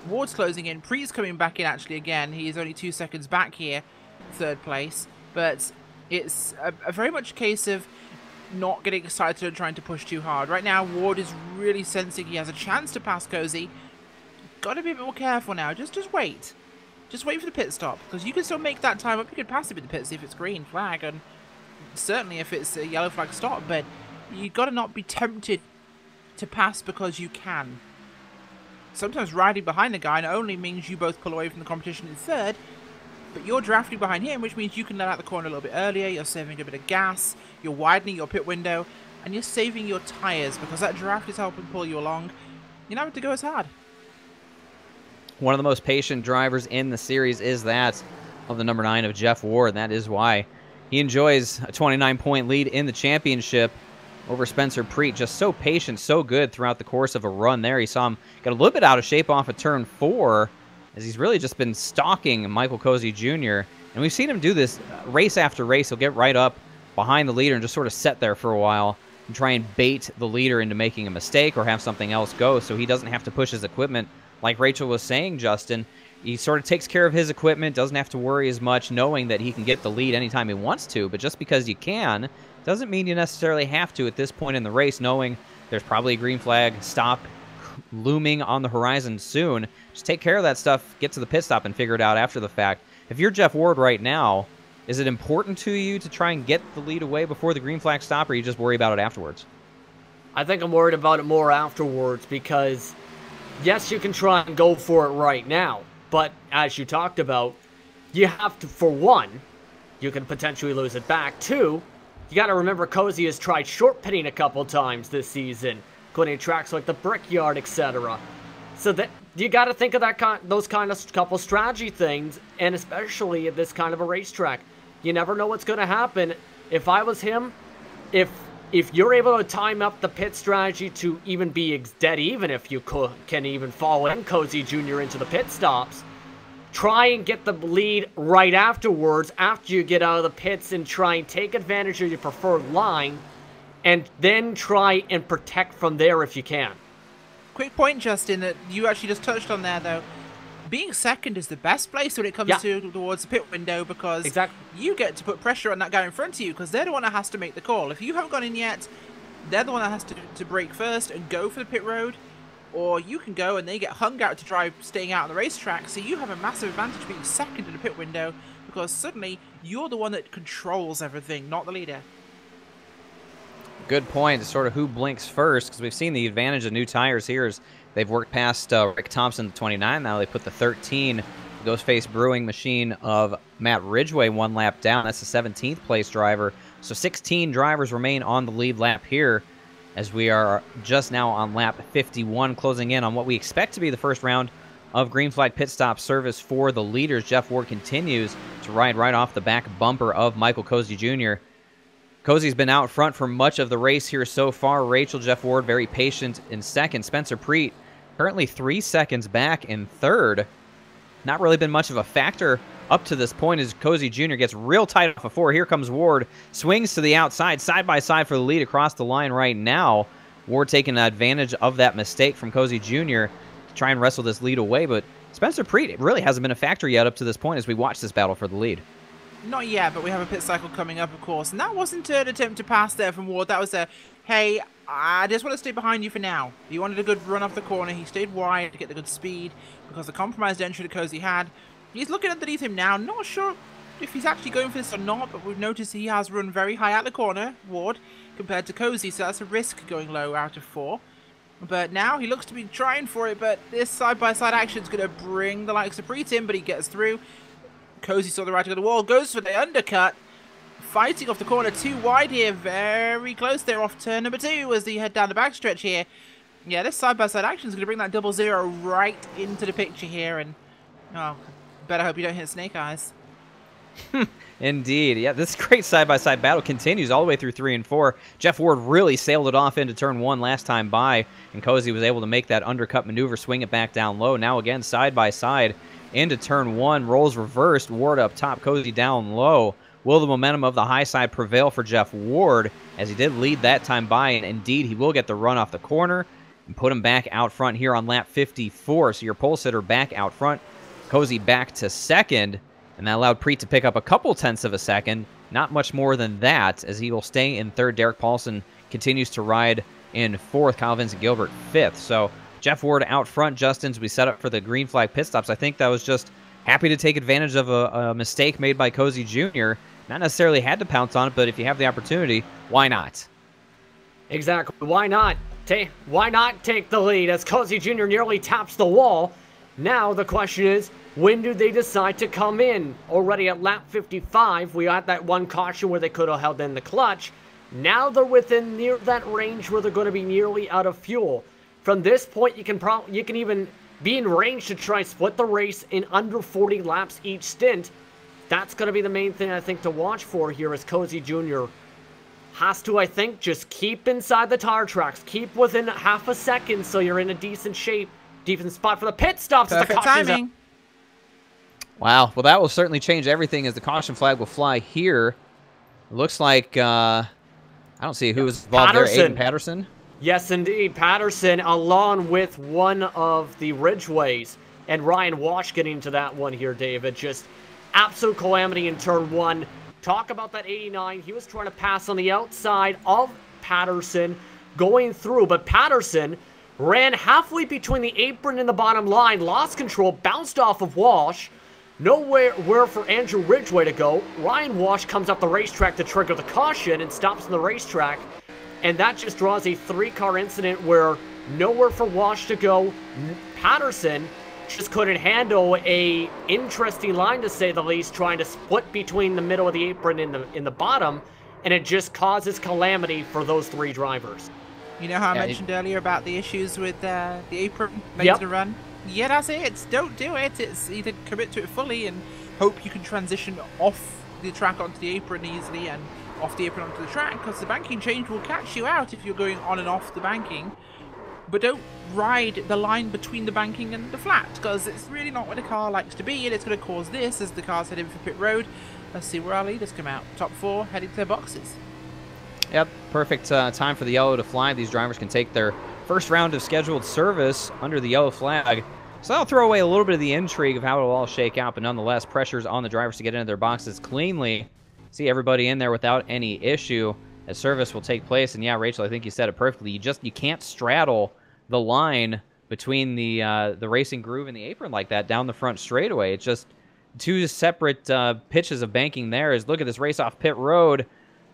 Ward's closing in. Preet's coming back in, actually, again. He is only 2 seconds back here, 3rd place. But it's a very much a case of not getting excited and trying to push too hard. Right now, Ward is really sensing he has a chance to pass Cozy. Got to be a bit more careful now. Just wait. Just wait for the pit stop, because you can still make that time up. You could pass him in the pits if it's green flag, and certainly if it's a yellow flag stop, but you got to not be tempted to pass because you can. Sometimes riding behind the guy not only means you both pull away from the competition in 3rd, but you're drafting behind him, which means you can let out the corner a little bit earlier, you're saving a bit of gas, you're widening your pit window, and you're saving your tyres, because that draft is helping pull you along. You don't have to go as hard. One of the most patient drivers in the series is that of the number 9 of Jeff Ward, and that is why he enjoys a 29-point lead in the championship over Spencer Preet. Just so patient, so good throughout the course of a run there. You saw him get a little bit out of shape off of turn 4, as he's really just been stalking Michael Cozy Jr., and we've seen him do this race after race. He'll get right up behind the leader and just sort of sit there for a while and try and bait the leader into making a mistake or have something else go so he doesn't have to push his equipment. Like Rachel was saying, Justin, he sort of takes care of his equipment, doesn't have to worry as much, knowing that he can get the lead anytime he wants to. But just because you can doesn't mean you necessarily have to at this point in the race, knowing there's probably a green flag stop looming on the horizon soon. Just take care of that stuff, get to the pit stop, and figure it out after the fact. If you're Jeff Ward right now, is it important to you to try and get the lead away before the green flag stop, or you just worry about it afterwards? I think I'm worried about it more afterwards because, yes, you can try and go for it right now, but as you talked about, you have to, for one, you can potentially lose it back. Two, you got to remember Cozy has tried short pitting a couple times this season, including tracks like the Brickyard, etc. So that you got to think of those kind of couple strategy things, and especially at this kind of a racetrack. You never know what's going to happen. If I was him, if you're able to time up the pit strategy to even be dead even, if you can even follow in Cozy Jr. into the pit stops, try and get the lead right afterwards, after you get out of the pits, and try and take advantage of your preferred line, and then try and protect from there if you can. Quick point, Justin, that you actually just touched on there, though. Being second is the best place when it comes towards the pit window, because you get to put pressure on that guy in front of you, because they're the one that has to make the call. If you haven't gone in yet, they're the one that has to brake first and go for the pit road, or you can go and they get hung out to drive staying out on the racetrack. So you have a massive advantage being second in the pit window, because suddenly you're the one that controls everything, not the leader. Good point. It's sort of who blinks first, because we've seen the advantage of new tires here as they've worked past Rick Thompson, the 29. Now they put the 13 Ghostface Brewing machine of Matt Ridgway 1 lap down. That's the 17th place driver. So 16 drivers remain on the lead lap here, as we are just now on lap 51, closing in on what we expect to be the first round of green flag pit stop service for the leaders. Jeff Ward continues to ride right off the back bumper of Michael Cozy Jr. Cozy's been out front for much of the race here so far. Rachel, Jeff Ward very patient in second. Spencer Preet currently 3 seconds back in third. Not really been much of a factor up to this point as Cozy Jr. gets real tight off of 4. Here comes Ward. Swings to the outside, side by side for the lead across the line right now. Ward taking advantage of that mistake from Cozy Jr. to try and wrestle this lead away, but Spencer Preet really hasn't been a factor yet up to this point as we watch this battle for the lead. Not yet, but we have a pit cycle coming up, of course. And that wasn't an attempt to pass there from Ward. That was a, hey, I just want to stay behind you for now. He wanted a good run off the corner. He stayed wide to get the good speed because the compromised entry that Cozy had. He's looking underneath him now. Not sure if he's actually going for this or not, but we've noticed he has run very high at the corner, Ward, compared to Cozy. So that's a risk going low out of 4. But now he looks to be trying for it, but this side-by-side action is going to bring the likes of Preet in, but he gets through. Cozy saw the right of the wall, goes for the undercut, fighting off the corner, too wide here, very close there off turn number 2 as they head down the backstretch here. Yeah, this side-by-side action is going to bring that 0-0 right into the picture here, and oh, better hope you don't hit Snake Eyes. Indeed. Yeah, this great side-by-side battle continues all the way through 3 and 4. Jeff Ward really sailed it off into turn 1 last time by, and Cozy was able to make that undercut maneuver, swing it back down low. Now again, side-by-side into turn 1, rolls reversed, Ward up top, Cozy down low. Will the momentum of the high side prevail for Jeff Ward, as he did lead that time by, and indeed he will get the run off the corner and put him back out front here on lap 54. So your pole sitter back out front, Cozy back to second, and that allowed Preet to pick up a couple tenths of a second, not much more than that, as he will stay in third. Derek Paulson continues to ride in fourth, Kyle Vincent Gilbert fifth. So Jeff Ward out front, Justin, as we set up for the green flag pit stops. I think that was just happy to take advantage of a mistake made by Cozy Jr. Not necessarily had to pounce on it, but if you have the opportunity, why not? Exactly. Why not? Why not take the lead as Cozy Jr. nearly taps the wall? Now the question is, when do they decide to come in? Already at lap 55, we had that one caution where they could have held in the clutch. Now they're within near that range where they're going to be nearly out of fuel. From this point, you can even be in range to try and split the race in under 40 laps each stint. That's going to be the main thing I think to watch for here, as Cozy Jr. has to, I think, just keep inside the tire tracks. Keep within half a second so you're in a decent shape, decent spot for the pit stops. Perfect timing. Wow. Well, that will certainly change everything as the caution flag will fly here. It looks like, I don't see who was involved there. Aiden Patterson? Yes, indeed. Patterson, along with one of the Ridgeways. And Ryan Walsh getting into that one here, David. Just absolute calamity in turn 1. Talk about that 89. He was trying to pass on the outside of Patterson going through, but Patterson ran halfway between the apron and the bottom line, lost control, bounced off of Walsh. Nowhere for Andrew Ridgway to go. Ryan Walsh comes up the racetrack to trigger the caution and stops on the racetrack. And that just draws a 3-car incident where nowhere for Walsh to go. Patterson just couldn't handle a interesting line, to say the least, trying to split between the middle of the apron and in the bottom, and it just causes calamity for those 3 drivers. You know how I mentioned earlier about the issues with the apron late to the run? Yeah, that's it. Don't do it. It's either commit to it fully and hope you can transition off the track onto the apron easily and off the apron onto the track, because the banking change will catch you out if you're going on and off the banking. But don't ride the line between the banking and the flat, because it's really not what a car likes to be, and it's going to cause this as the car's heading for pit road. Let's see where our leaders come out. Top 4 heading to their boxes. Yep, perfect time for the yellow to fly. These drivers can take their first round of scheduled service under the yellow flag. So that'll throw away a little bit of the intrigue of how it'll all shake out, but nonetheless, pressure's on the drivers to get into their boxes cleanly. See everybody in there without any issue as service will take place. And yeah, Rachel, I think you said it perfectly. You can't straddle the line between the racing groove and the apron like that down the front straightaway. It's just 2 separate pitches of banking there. As look at this race off pit road.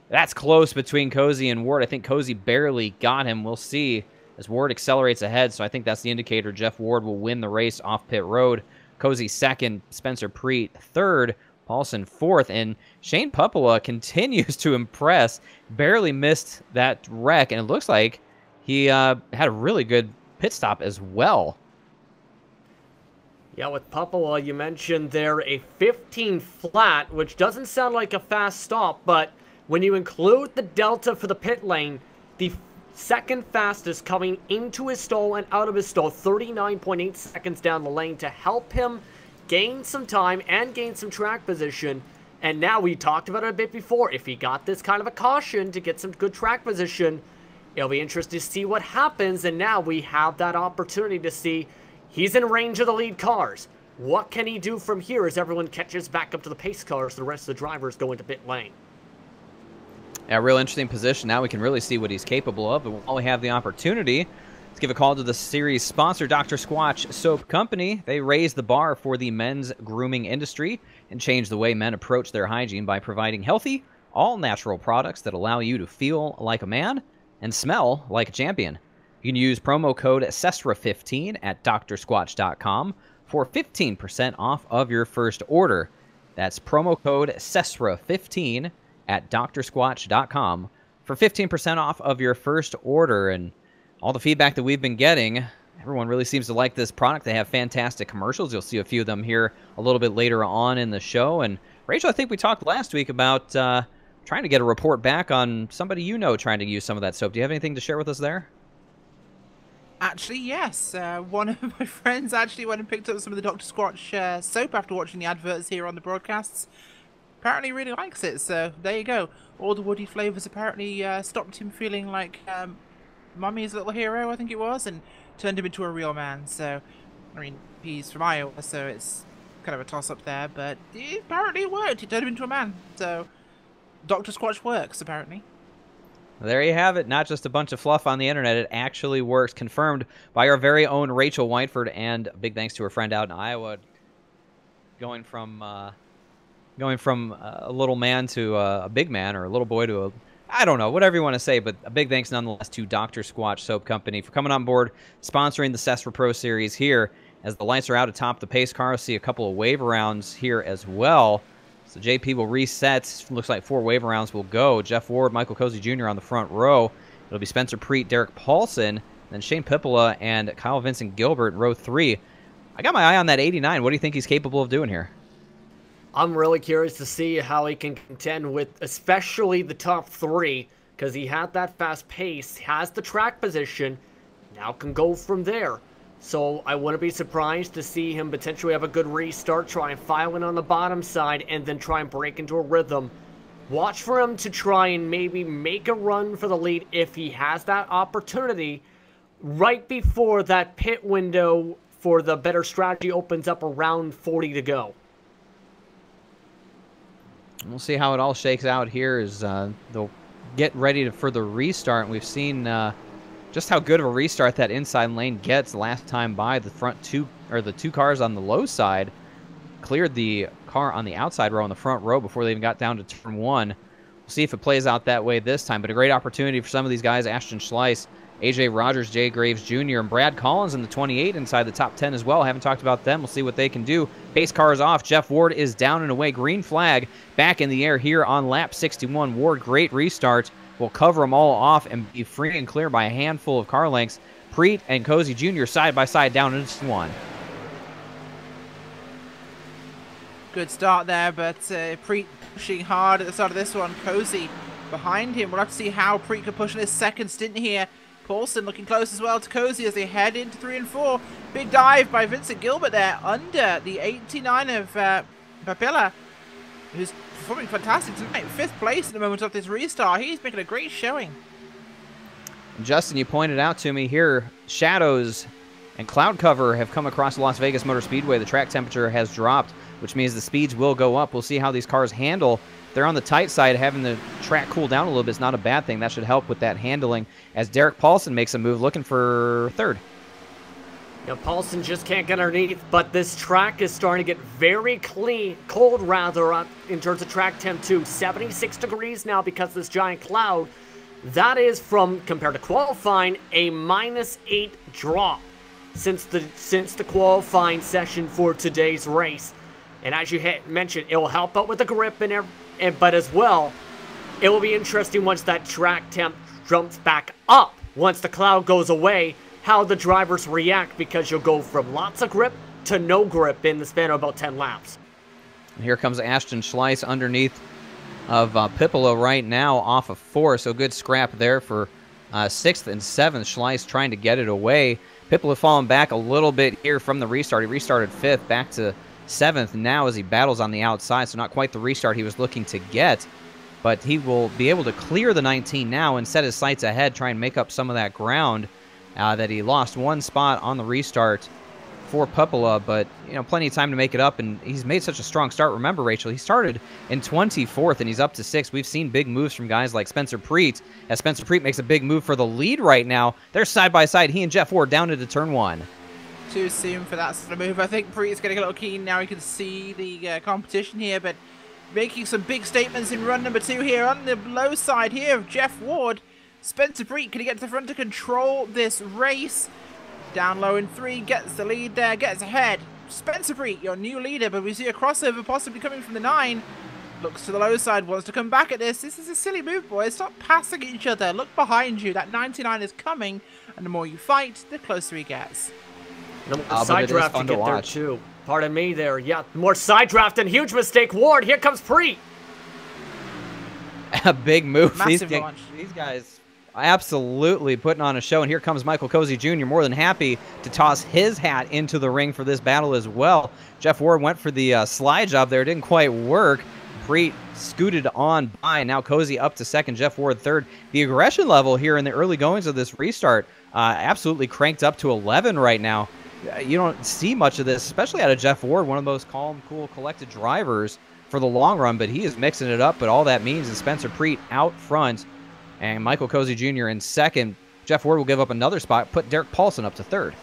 That's close between Cozy and Ward. I think Cozy barely got him. We'll see as Ward accelerates ahead. So I think that's the indicator Jeff Ward will win the race off pit road. Cozy 2nd, Spencer Preet 3rd, Paulson 4th, and Shane Puppola continues to impress. Barely missed that wreck, and it looks like he had a really good pit stop as well. Yeah, with Puppola, you mentioned there a 15 flat, which doesn't sound like a fast stop, but when you include the delta for the pit lane, the 2nd fastest coming into his stall and out of his stall, 39.8 seconds down the lane to help him gain some time and gain some track position. And now, we talked about it a bit before, if he got this kind of a caution to get some good track position, it'll be interesting to see what happens. And now we have that opportunity to see he's in range of the lead cars. What can he do from here as everyone catches back up to the pace cars, the rest of the drivers go into pit lane? Yeah, real interesting position. Now we can really see what he's capable of. But while we have the opportunity, let's give a call to the series sponsor, Dr. Squatch Soap Company. They raise the bar for the men's grooming industry and change the way men approach their hygiene by providing healthy, all-natural products that allow you to feel like a man and smell like a champion. You can use promo code SESRA15 at drsquatch.com for 15% off of your first order. That's promo code SESRA15 at drsquatch.com for 15% off of your first order. And all the feedback that we've been getting, everyone really seems to like this product. They have fantastic commercials. You'll see a few of them here a little bit later on in the show. And Rachel, I think we talked last week about trying to get a report back on somebody you know trying to use some of that soap. Do you have anything to share with us there? Actually, yes. One of my friends actually went and picked up some of the Dr. Squatch soap after watching the adverts here on the broadcasts. Apparently really likes it, so there you go. All the woody flavours apparently stopped him feeling like Mummy's little hero, I think it was, and turned him into a real man. So, I mean, he's from Iowa, so it's kind of a toss-up there, but it apparently worked. It turned him into a man. So, Dr. Squatch works, apparently. There you have it. Not just a bunch of fluff on the internet. It actually works. Confirmed by our very own Rachel Whiteford, and a big thanks to her friend out in Iowa. Going from a little man to a big man, or a little boy to a, I don't know, whatever you want to say, but a big thanks nonetheless to Dr. Squatch Soap Company for coming on board, sponsoring the SESRA Pro Series here. As the lights are out atop the pace car, we'll see a couple of wave rounds here as well. So JP will reset. Looks like 4 wave rounds will go. Jeff Ward, Michael Cozy Jr. on the front row. It'll be Spencer Preet, Derek Paulson, then Shane Pippola and Kyle Vincent Gilbert in row 3. I got my eye on that 89. What do you think he's capable of doing here? I'm really curious to see how he can contend with especially the top 3, because he had that fast pace, has the track position, now can go from there. So I wouldn't be surprised to see him potentially have a good restart, try and file in on the bottom side, and then try and break into a rhythm. Watch for him to try and maybe make a run for the lead if he has that opportunity right before that pit window for the better strategy opens up around 40 to go. We'll see how it all shakes out here as they'll get ready for the restart. And we've seen just how good of a restart that inside lane gets last time by. The two cars on the low side cleared the car on the outside row in the front row before they even got down to turn 1. We'll see if it plays out that way this time, but a great opportunity for some of these guys. Ashton Schleiss, AJ Rogers, Jay Graves Jr., and Brad Collins in the 28 inside the top 10 as well. Haven't talked about them. We'll see what they can do. Pace car is off. Jeff Ward is down and away. Green flag back in the air here on lap 61. Ward, great restart. Will cover them all off and be free and clear by a handful of car lengths. Preet and Cozy Jr. side by side down into 1. Good start there, but Preet pushing hard at the start of this one. Cozy behind him. We'll have to see how Preet can push in his second stint here. Paulson looking close as well to Cozy as they head into 3 and 4. Big dive by Vincent Gilbert there under the 89 of Papilla, who's performing fantastic tonight. 5th place in the moment of this restart. He's making a great showing. Justin, you pointed out to me here, shadows and cloud cover have come across Las Vegas Motor Speedway. The track temperature has dropped, which means the speeds will go up. We'll see how these cars handle. They're on the tight side. Having the track cool down a little bit is not a bad thing. That should help with that handling as Derek Paulson makes a move looking for 3rd. Yeah, Paulson just can't get underneath, but this track is starting to get very cold rather, in terms of track temp too. 76 degrees now because of this giant cloud. That is from, compared to qualifying, a -8 drop since the qualifying session for today's race. And as you mentioned, it will help out with the grip but as well, it will be interesting once that track temp jumps back up, once the cloud goes away, how the drivers react, because you'll go from lots of grip to no grip in the span of about 10 laps. And here comes Ashton Schleiss underneath of Pippola right now off of 4, so good scrap there for 6th and 7th. Schleiss trying to get it away. Pippola falling back a little bit here from the restart. He restarted 5th, back to 7th now as he battles on the outside, so not quite the restart he was looking to get, but he will be able to clear the 19 now and set his sights ahead, try and make up some of that ground that he lost 1 spot on the restart for Puppola, but plenty of time to make it up, and he's made such a strong start. Remember, Rachel, he started in 24th and he's up to 6th. We've seen big moves from guys like Spencer Preet, as Spencer Preet makes a big move for the lead right now. They're side by side, he and Jeff Ward down into turn 1. Too soon for that sort of move. I think Preet's getting a little keen now. He can see the competition here, but making some big statements in run number 2 here on the low side here of Jeff Ward. Spencer Preet, can he get to the front to control this race? Down low in 3, gets the lead there, gets ahead. Spencer Preet, your new leader, but we see a crossover possibly coming from the 9. Looks to the low side, wants to come back at this. This is a silly move, boys. Stop passing each other. Look behind you. That 99 is coming, and the more you fight, the closer he gets. Side draft to get there too. Pardon me there. Yeah, more side draft and huge mistake. Ward, here comes Preet. A big move. Massive launch. These guys absolutely putting on a show, and here comes Michael Cozy Jr. more than happy to toss his hat into the ring for this battle as well. Jeff Ward went for the slide job there. Didn't quite work. Preet scooted on by. Now Cozy up to 2nd, Jeff Ward 3rd. The aggression level here in the early goings of this restart absolutely cranked up to 11 right now. You don't see much of this, especially out of Jeff Ward, one of the most calm, cool, collected drivers for the long run, but he is mixing it up. But all that means is Spencer Preet out front and Michael Cozy Jr. in 2nd. Jeff Ward will give up another spot, put Derek Paulson up to 3rd.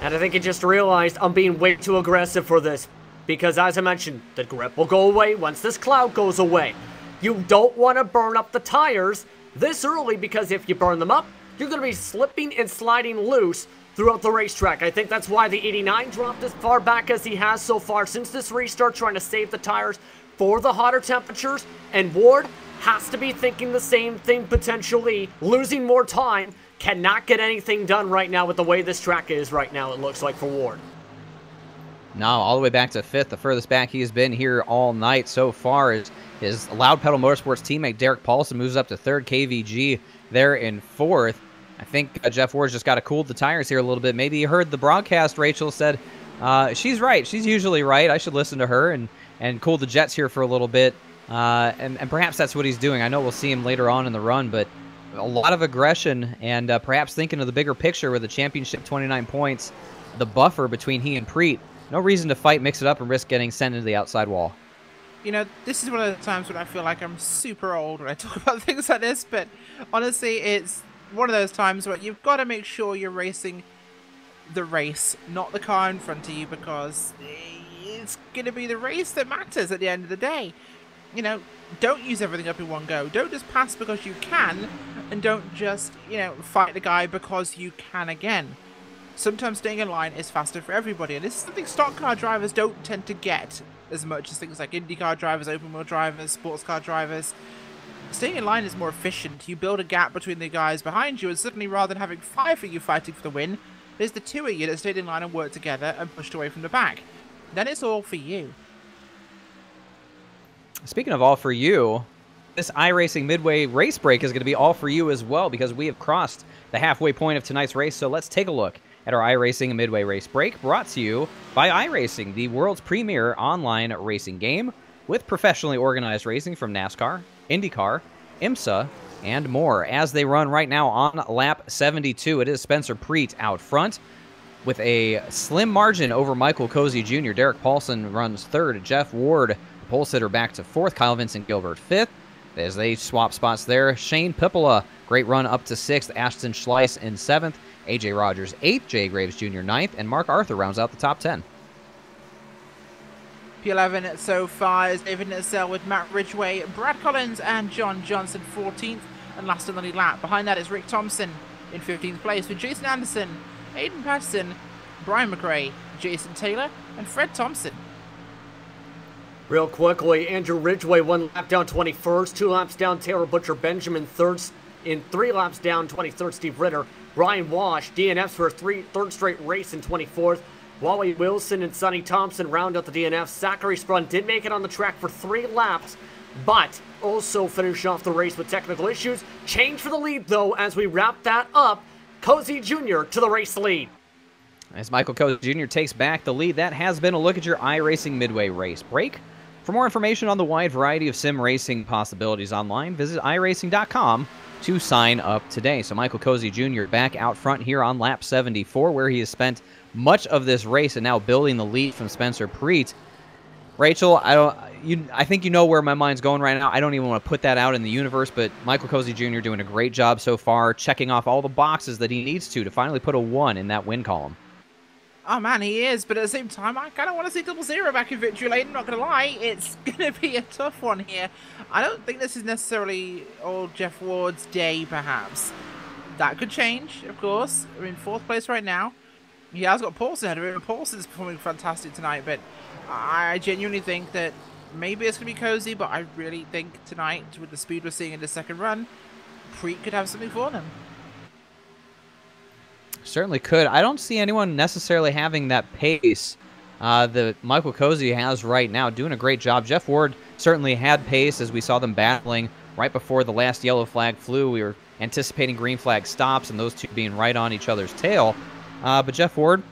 And I think he just realized I'm being way too aggressive for this, because as I mentioned, the grip will go away once this cloud goes away. You don't want to burn up the tires this early, because if you burn them up, you're going to be slipping and sliding loose throughout the racetrack. I think that's why the 89 dropped as far back as he has so far since this restart, trying to save the tires for the hotter temperatures. And Ward has to be thinking the same thing potentially, losing more time, cannot get anything done right now with the way this track is right now, it looks like, for Ward. No, all the way back to 5th, the furthest back he has been here all night so far. Is his Loud Pedal Motorsports teammate Derek Paulson moves up to 3rd, KVG there in 4th. I think Jeff Ward's just got to cool the tires here a little bit. Maybe you heard the broadcast. Rachel said, she's right. She's usually right. I should listen to her and cool the jets here for a little bit. And perhaps that's what he's doing. I know we'll see him later on in the run, but a lot of aggression and perhaps thinking of the bigger picture with the championship 29 points, the buffer between he and Preet. No reason to fight, mix it up, and risk getting sent into the outside wall. You know, this is one of the times when I feel like I'm super old when I talk about things like this, but honestly, it's one of those times where you've got to make sure you're racing the race, not the car in front of you, because it's going to be the race that matters at the end of the day. You know, don't use everything up in one go. Don't just pass because you can, and don't just, you know, fight the guy because you can again. Sometimes staying in line is faster for everybody, and this is something stock car drivers don't tend to get as much as things like IndyCar drivers, open wheel drivers, sports car drivers. Staying in line is more efficient. You build a gap between the guys behind you, and suddenly rather than having 5 of you fighting for the win, there's the 2 of you that stayed in line and worked together and pushed away from the back. Then it's all for you. Speaking of all for you, this iRacing Midway race break is going to be all for you as well, because we have crossed the halfway point of tonight's race. So let's take a look at our iRacing Midway race break, brought to you by iRacing, the world's premier online racing game, with professionally organized racing from NASCAR, IndyCar, IMSA, and more. As they run right now on lap 72, it is Spencer Preet out front with a slim margin over Michael Cozy Jr. Derek Paulson runs 3rd. Jeff Ward, pole sitter, back to 4th. Kyle Vincent Gilbert 5th. As they swap spots there, Shane Pippola, great run up to 6th. Ashton Schleiss in 7th. AJ Rogers 8th. Jay Graves Jr. 9th. And Mark Arthur rounds out the top 10. P11 so far is David Nitzel with Matt Ridgway, Brad Collins, and John Johnson 14th. And last on the lead lap. Behind that is Rick Thompson in 15th place with Jason Anderson, Aiden Patterson, Brian McRae, Jason Taylor, and Fred Thompson. Real quickly, Andrew Ridgway 1 lap down 21st, 2 laps down Taylor Butcher Benjamin 3rd, in 3 laps down 23rd Steve Ritter, Brian Wash, DNFs for a 3rd straight race in 24th, Wally Wilson and Sonny Thompson round out the DNF. Zachary Sprun did make it on the track for 3 laps, but also finished off the race with technical issues. Change for the lead though as we wrap that up. Cozy Jr. to the race lead. As Michael Cozy Jr. takes back the lead, that has been a look at your iRacing Midway race break. For more information on the wide variety of sim racing possibilities online, visit iRacing.com to sign up today. So Michael Cozy Jr. back out front here on lap 74, where he has spent much of this race and now building the lead from Spencer Preet. Rachel, I think you know where my mind's going right now. I don't even want to put that out in the universe, but Michael Cozy Jr. doing a great job so far, checking off all the boxes that he needs to finally put a 1 in that win column. Oh man, he is, but at the same time, I kind of want to see 0-0 back in victory lane. I'm not going to lie, it's going to be a tough one here. I don't think this is necessarily old Jeff Ward's day, perhaps. That could change, of course. We're in 4th place right now. He has got Paulson ahead of him, and Paulson's performing fantastic tonight, but I genuinely think that maybe it's going to be Cozy, but I really think tonight, with the speed we're seeing in the second run, Preet could have something for them. Certainly could. I don't see anyone necessarily having that pace that Michael Cozy has right now. Doing a great job. Jeff Ward certainly had pace as we saw them battling right before the last yellow flag flew. We were anticipating green flag stops and those two being right on each other's tail. But Jeff Ward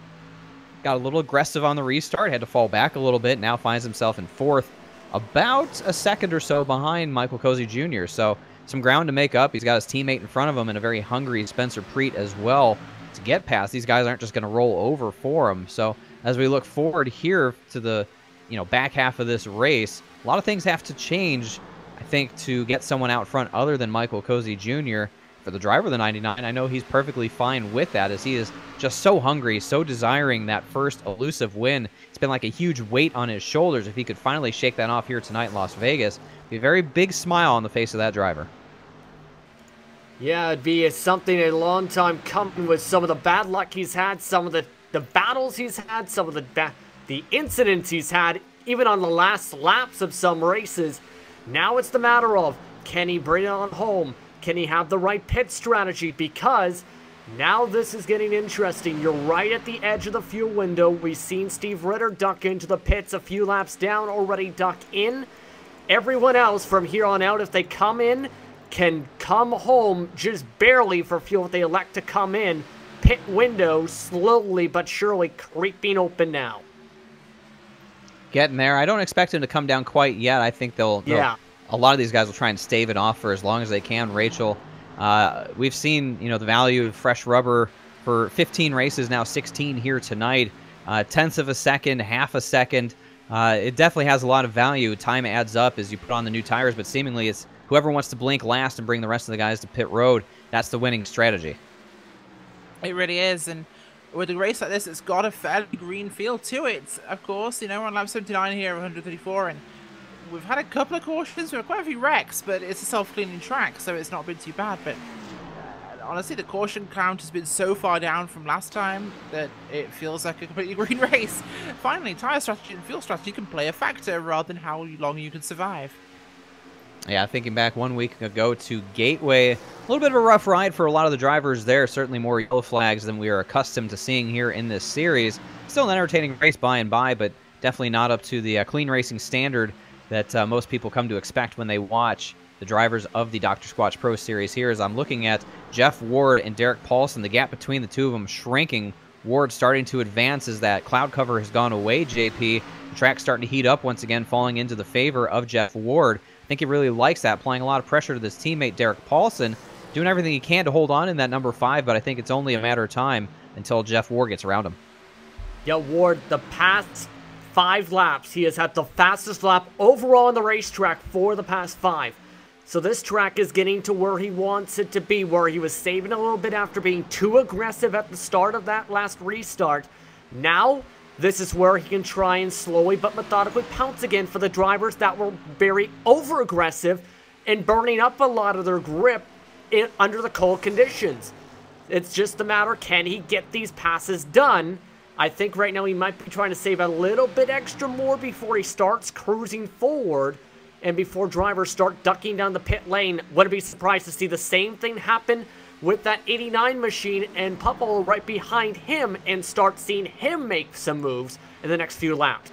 got a little aggressive on the restart, had to fall back a little bit, now finds himself in 4th, about a second or so behind Michael Cozy Jr. So some ground to make up. He's got his teammate in front of him and a very hungry Spencer Preet as well to get past. These guys aren't just going to roll over for him. So as we look forward here to the back half of this race, a lot of things have to change, I think, to get someone out front other than Michael Cozy Jr. For the driver of the 99, I know he's perfectly fine with that, as he is just so hungry, so desiring that first elusive win. It's been like a huge weight on his shoulders. If he could finally shake that off here tonight in Las Vegas, it'd be a very big smile on the face of that driver. Yeah, it'd be something a long time coming with some of the bad luck he's had, some of the battles he's had, some of the incidents he's had, even on the last laps of some races. Now it's the matter of, can he bring it on home? Can he have the right pit strategy? Because Now this is getting interesting. You're right at the edge of the fuel window. We've seen Steve Ritter duck into the pits a few laps down, already duck in. Everyone else from here on out, if they come in, can come home just barely for fuel if they elect to come in. Pit window slowly but surely creeping open now. Getting there. I don't expect him to come down quite yet. I think they'll a lot of these guys will try and stave it off for as long as they can. Rachel, we've seen, you know, the value of fresh rubber for 15 races now, 16 here tonight. Tenths of a second, half a second. It definitely has a lot of value. Time adds up as you put on the new tires, but seemingly it's whoever wants to blink last and bring the rest of the guys to pit road. That's the winning strategy. It really is, and with a race like this, it's got a fairly green feel to it. Of course, you know, we're on lap 79 here, 134, and we've had a couple of cautions, we've had quite a few wrecks, but it's a self-cleaning track, so it's not been too bad. But honestly, the caution count has been so far down from last time that it feels like a completely green race. Finally, tire strategy and fuel strategy can play a factor rather than how long you can survive. Yeah, thinking back 1 week ago to Gateway, a little bit of a rough ride for a lot of the drivers there. Certainly more yellow flags than we are accustomed to seeing here in this series. Still an entertaining race by and by, but definitely not up to the clean racing standard that most people come to expect when they watch the drivers of the Dr. Squatch Pro Series. Here as I'm looking at Jeff Ward and Derek Paulson, the gap between the two of them shrinking. Ward starting to advance as that cloud cover has gone away, JP. The track's starting to heat up once again, falling into the favor of Jeff Ward. I think he really likes that, applying a lot of pressure to this teammate, Derek Paulson, doing everything he can to hold on in that number 5, but I think it's only a matter of time until Jeff Ward gets around him. Yeah, Ward, the past 5 laps, he has had the fastest lap overall on the racetrack for the past 5. So this track is getting to where he wants it to be, where he was saving a little bit after being too aggressive at the start of that last restart. Now, this is where he can try and slowly but methodically pounce again for the drivers that were very over-aggressive and burning up a lot of their grip under the cold conditions. It's just a matter, can he get these passes done? I think right now he might be trying to save a little bit extra more before he starts cruising forward and before drivers start ducking down the pit lane. Wouldn't be surprised to see the same thing happen with that 89 machine and Pupple right behind him and start seeing him make some moves in the next few laps.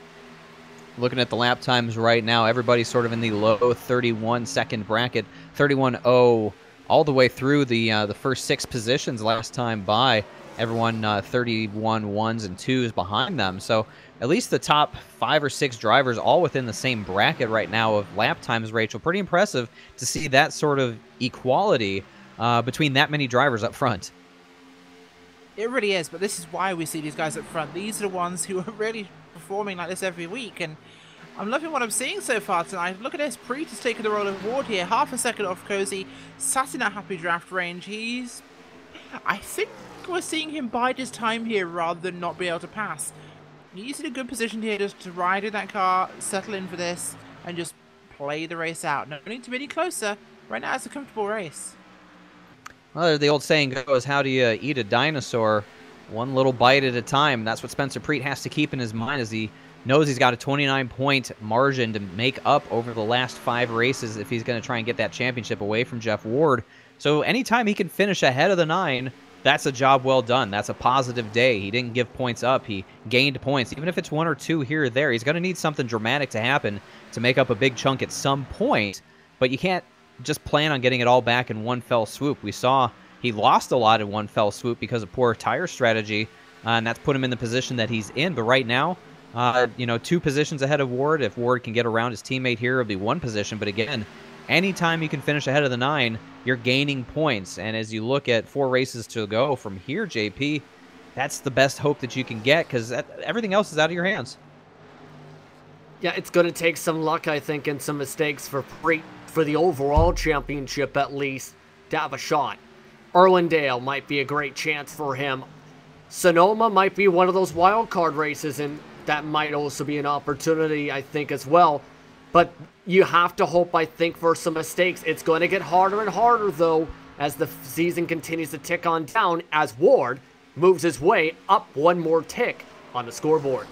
Looking at the lap times right now, everybody's sort of in the low 31-second bracket, 31.0 all the way through the first 6 positions last time by. Everyone 31 1s and 2s behind them. So at least the top 5 or 6 drivers all within the same bracket right now of lap times, Rachel. Pretty impressive to see that sort of equality between that many drivers up front. It really is, but this is why we see these guys up front. These are the ones who are really performing like this every week, and I'm loving what I'm seeing so far tonight. Look at this, Preet has taken the role of Ward here, half a second off Cozy, sat in that happy draft range. I think we're seeing him bide his time here rather than not be able to pass. He's in a good position here just to ride in that car, settle in for this, and just play the race out. No need to be any closer. Right now it's a comfortable race. Well, the old saying goes, how do you eat a dinosaur? One little bite at a time. That's what Spencer Preet has to keep in his mind as he knows he's got a 29-point margin to make up over the last 5 races if he's going to try and get that championship away from Jeff Ward. So anytime he can finish ahead of the 9, that's a job well done. That's a positive day. He didn't give points up. He gained points. Even if it's 1 or 2 here or there, he's going to need something dramatic to happen to make up a big chunk at some point. But you can't just plan on getting it all back in one fell swoop. We saw he lost a lot in one fell swoop because of poor tire strategy, and that's put him in the position that he's in. But right now, 2 positions ahead of Ward. If Ward can get around his teammate here, it'll be 1 position. But again, anytime you can finish ahead of the 9, you're gaining points. And as you look at 4 races to go from here, JP, that's the best hope that you can get because everything else is out of your hands. Yeah, it's going to take some luck, I think, and some mistakes for Preet for the overall championship, at least, to have a shot. Irwindale might be a great chance for him. Sonoma might be one of those wild card races, and that might also be an opportunity, I think, as well. But you have to hope, I think, for some mistakes. It's going to get harder and harder, though, as the season continues to tick on down, as Ward moves his way up 1 more tick on the scoreboard.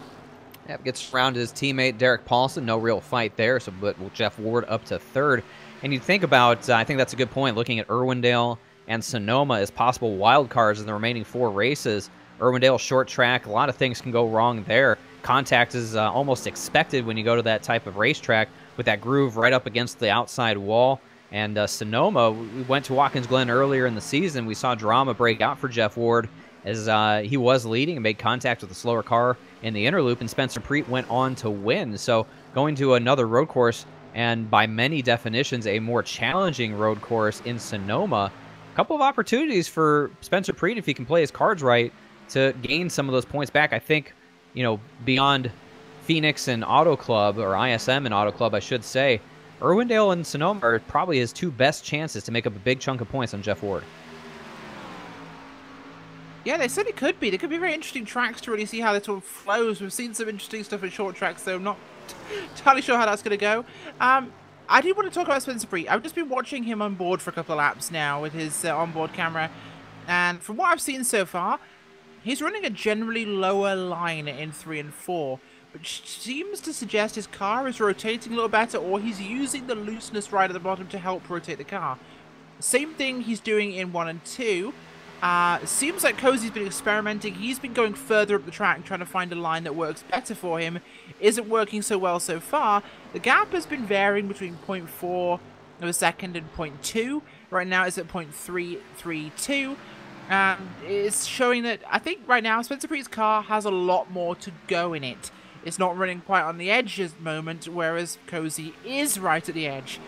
Yep, gets around his teammate Derek Paulson. No real fight there, but Jeff Ward up to 3rd. And you think about, I think that's a good point, looking at Irwindale and Sonoma as possible wild cards in the remaining 4 races. Irwindale short track, a lot of things can go wrong there. Contact is almost expected when you go to that type of racetrack with that groove right up against the outside wall. And Sonoma, we went to Watkins Glen earlier in the season. We saw drama break out for Jeff Ward as he was leading and made contact with a slower car in the inner loop, and Spencer Preet went on to win. So going to another road course, and by many definitions, a more challenging road course in Sonoma. A couple of opportunities for Spencer Preet, if he can play his cards right, to gain some of those points back. I think, you know, beyond Phoenix and Auto Club, or ISM and Auto Club, I should say, Irwindale and Sonoma are probably his 2 best chances to make up a big chunk of points on Jeff Ward. Yeah, they certainly could be. They could be very interesting tracks to really see how this all flows. We've seen some interesting stuff in short tracks, so I'm not entirely sure how that's going to go. I do want to talk about Spencer Preet. I've just been watching him on board for a couple of laps now with his onboard camera, and from what I've seen so far, he's running a generally lower line in 3 and 4, which seems to suggest his car is rotating a little better, or he's using the looseness right at the bottom to help rotate the car. Same thing he's doing in 1 and 2. Seems like Cozy's been experimenting. He's been going further up the track, trying to find a line that works better for him. Isn't working so well so far. The gap has been varying between 0.4 of a second and 0.2. Right now it's at 0.332. It's showing that I think right now Spencer Preet's car has a lot more to go in it. It's not running quite on the edge at the moment, whereas Cozy is right at the edge.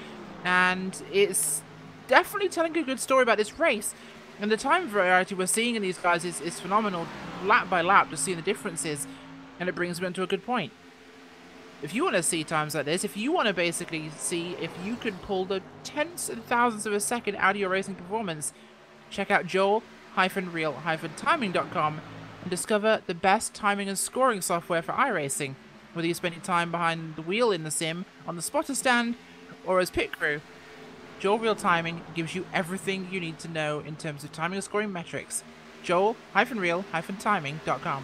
And it's definitely telling a good story about this race. And the time variety we're seeing in these guys is phenomenal, lap by lap, just seeing the differences. And it brings me to a good point. If you want to see times like this, if you want to basically see if you can pull the tenths and thousandths of a second out of your racing performance, check out joel-real-timing.com and discover the best timing and scoring software for iRacing. Whether you're spending time behind the wheel in the sim, on the spotter stand, or as pit crew, Joel Real Timing gives you everything you need to know in terms of timing and scoring metrics. joel-real-timing.com.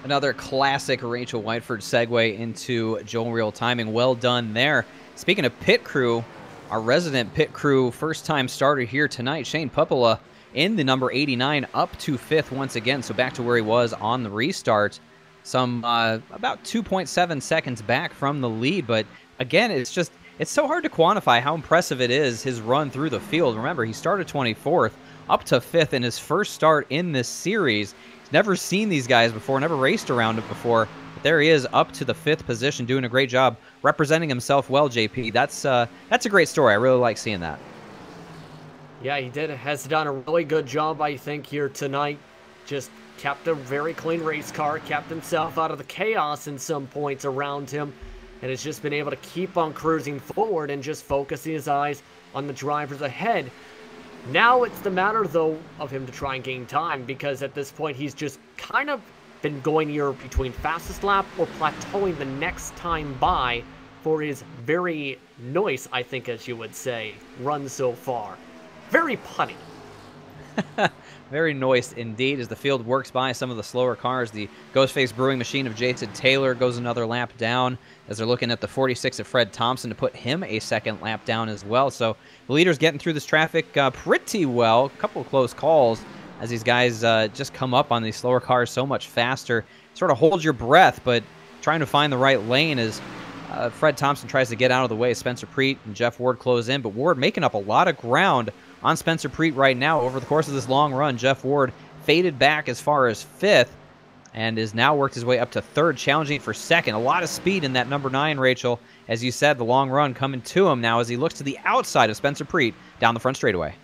Another classic Rachel Whiteford segue into Joel Real Timing. Well done there. Speaking of pit crew, our resident pit crew first-time starter here tonight, Shane Puppala, in the number 89, up to 5th once again, so back to where he was on the restart. Some about 2.7 seconds back from the lead, but again, it's so hard to quantify how impressive it is, his run through the field. Remember, he started 24th, up to 5th in his first start in this series. He's never seen these guys before, never raced around it before, but there he is, up to the 5th position, doing a great job, representing himself well, JP. That's a great story. I really like seeing that. Yeah, he has done a really good job, I think, here tonight. Just kept a very clean race car, kept himself out of the chaos in some points around him, and has just been able to keep on cruising forward and just focusing his eyes on the drivers ahead. Now it's the matter, though, of him to try and gain time, because at this point he's just kind of been going here between fastest lap or plateauing the next time by for his very nice, I think as you would say, run so far. Very putty. Very nice indeed as the field works by some of the slower cars. The Ghostface Brewing machine of Jason Taylor goes another lap down as they're looking at the 46 of Fred Thompson to put him a second lap down as well. So the leader's getting through this traffic pretty well. A couple of close calls as these guys just come up on these slower cars so much faster. Sort of hold your breath, but trying to find the right lane as Fred Thompson tries to get out of the way. Spencer Preet and Jeff Ward close in, but Ward making up a lot of ground on Spencer Preet right now. Over the course of this long run, Jeff Ward faded back as far as 5th and has now worked his way up to 3rd, challenging for 2nd. A lot of speed in that number 9, Rachel. As you said, the long run coming to him now as he looks to the outside of Spencer Preet down the front straightaway.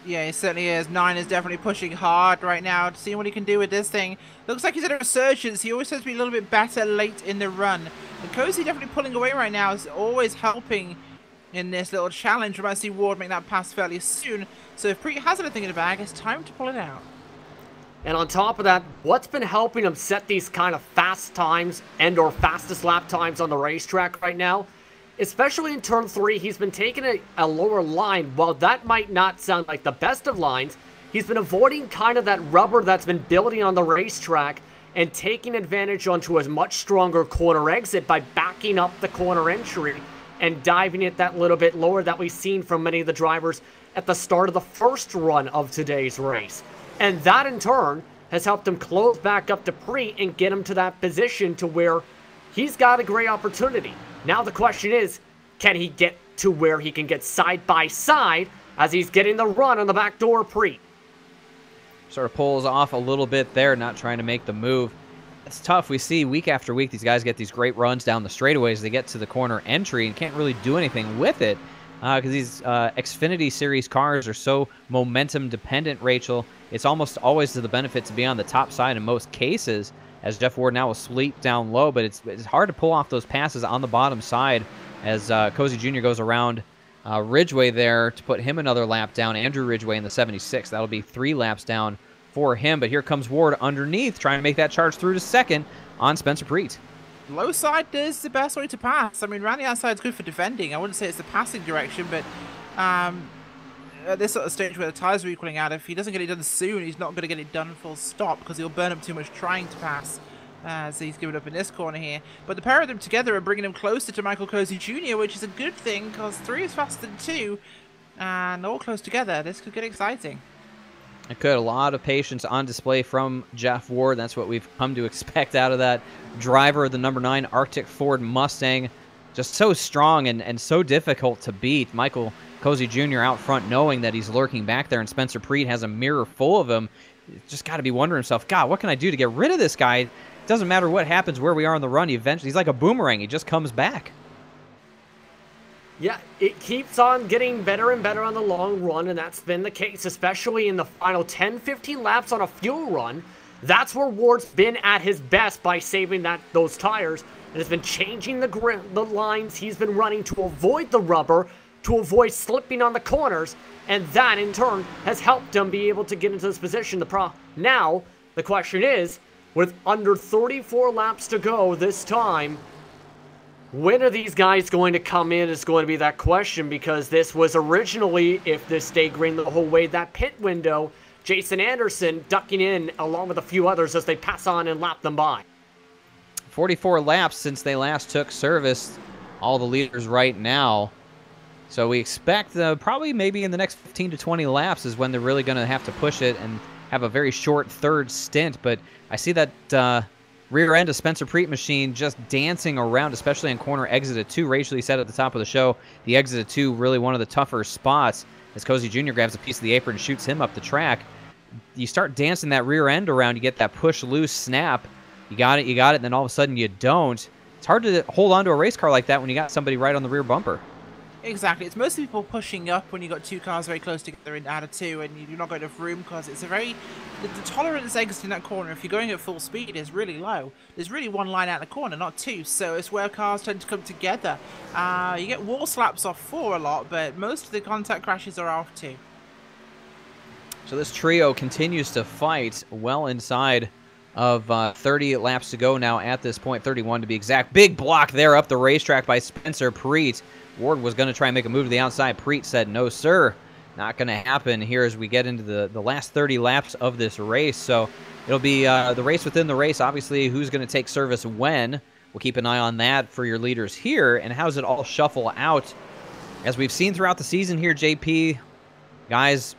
Yeah, he certainly is. 9 is definitely pushing hard right now to see what he can do with this thing. Looks like he's at a resurgence. He always tends to be a little bit better late in the run. And Cozy definitely pulling away right now is always helping in this little challenge. We might see Ward make that pass fairly soon. So if Preet has anything in the bag, it's time to pull it out. And on top of that, what's been helping him set these kind of fast times and or fastest lap times on the racetrack right now, especially in turn 3, he's been taking a lower line. While that might not sound like the best of lines, he's been avoiding kind of that rubber that's been building on the racetrack and taking advantage onto a much stronger corner exit by backing up the corner entry and diving it that little bit lower that we've seen from many of the drivers at the start of the first run of today's race. And that in turn has helped him close back up to Preet and get him to that position to where he's got a great opportunity. Now the question is, can he get to where he can get side by side as he's getting the run on the back door of Preet? Sort of pulls off a little bit there, not trying to make the move. It's tough. We see week after week these guys get these great runs down the straightaways. They get to the corner entry and can't really do anything with it because these Xfinity Series cars are so momentum dependent, Rachel. It's almost always to the benefit to be on the top side in most cases, as Jeff Ward now will sweep down low, but it's hard to pull off those passes on the bottom side as Cozy Jr. goes around Ridgway there to put him another lap down. Andrew Ridgway in the 76. That'll be 3 laps down for him, but here comes Ward underneath trying to make that charge through to second on Spencer Preet. Low side is the best way to pass. I mean, around the outside is good for defending. I wouldn't say it's the passing direction, but at this sort of stage where the tires are equaling out, if he doesn't get it done soon, he's not going to get it done full stop because he'll burn up too much trying to pass. So he's given up in this corner here. But the pair of them together are bringing him closer to Michael Cozy Jr., which is a good thing because 3 is faster than 2, and all close together. This could get exciting. It could. A lot of patience on display from Jeff Ward. That's what we've come to expect out of that driver of the number 9 Arctic Ford Mustang. Just so strong and so difficult to beat. Michael Cozy Jr. out front knowing that he's lurking back there, and Spencer Preet has a mirror full of him. Just got to be wondering himself, God, what can I do to get rid of this guy? It doesn't matter what happens, where we are on the run. He's like a boomerang. He just comes back. Yeah, it keeps on getting better and better on the long run, and that's been the case, especially in the final 10-15 laps on a fuel run. That's where Ward's been at his best by saving those tires, and has been changing the lines he's been running to avoid the rubber, to avoid slipping on the corners, and that in turn has helped him be able to get into this position. Now, the question is, with under 34 laps to go this time, when are these guys going to come in is going to be that question, because this was originally, if this stayed green the whole way, that pit window, Jason Anderson ducking in along with a few others as they pass on and lap them by. 44 laps since they last took service, all the leaders right now. So we expect probably maybe in the next 15 to 20 laps is when they're really going to have to push it and have a very short third stint. But I see that rear end of Spencer Preet machine just dancing around, especially in corner exit at 2. Rachel said at the top of the show, the exit at 2 really one of the tougher spots as Cozy Jr. grabs a piece of the apron and shoots him up the track. You start dancing that rear end around, you get that push loose snap. You got it, and then all of a sudden you don't. It's hard to hold on to a race car like that when you got somebody right on the rear bumper. Exactly. It's most people pushing up when you've got 2 cars very close together out of 2 and you've not got enough room, because it's a very... The tolerance exiting that corner, if you're going at full speed, is really low. There's really 1 line out the corner, not 2, so it's where cars tend to come together. You get wall slaps off 4 a lot, but most of the contact crashes are off 2. So this trio continues to fight well inside of 30 laps to go now at this point, 31 to be exact. Big block there up the racetrack by Spencer Preet. Ward was going to try and make a move to the outside. Preet said, no, sir. Not going to happen here as we get into the last 30 laps of this race. So it'll be the race within the race. Obviously, who's going to take service when. We'll keep an eye on that for your leaders here. And how does it all shuffle out? As we've seen throughout the season here, JP, guys,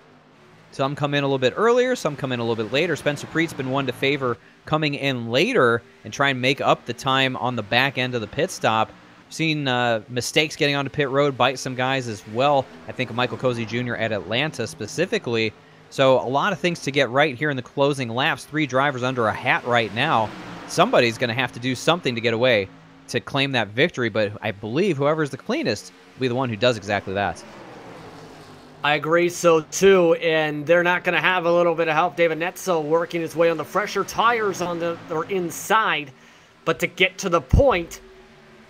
some come in a little bit earlier, some come in a little bit later. Spencer Preet's been one to favor coming in later and try and make up the time on the back end of the pit stop. Seen mistakes getting onto pit road bite some guys as well. I think of Michael Cozy Jr. at Atlanta specifically. So a lot of things to get right here in the closing laps. 3 drivers under a hat right now. Somebody's going to have to do something to get away to claim that victory, but I believe whoever's the cleanest will be the one who does exactly that. I agree so too, and they're not going to have a little bit of help. David Netzel working his way on the fresher tires on the inside, but to get to the point,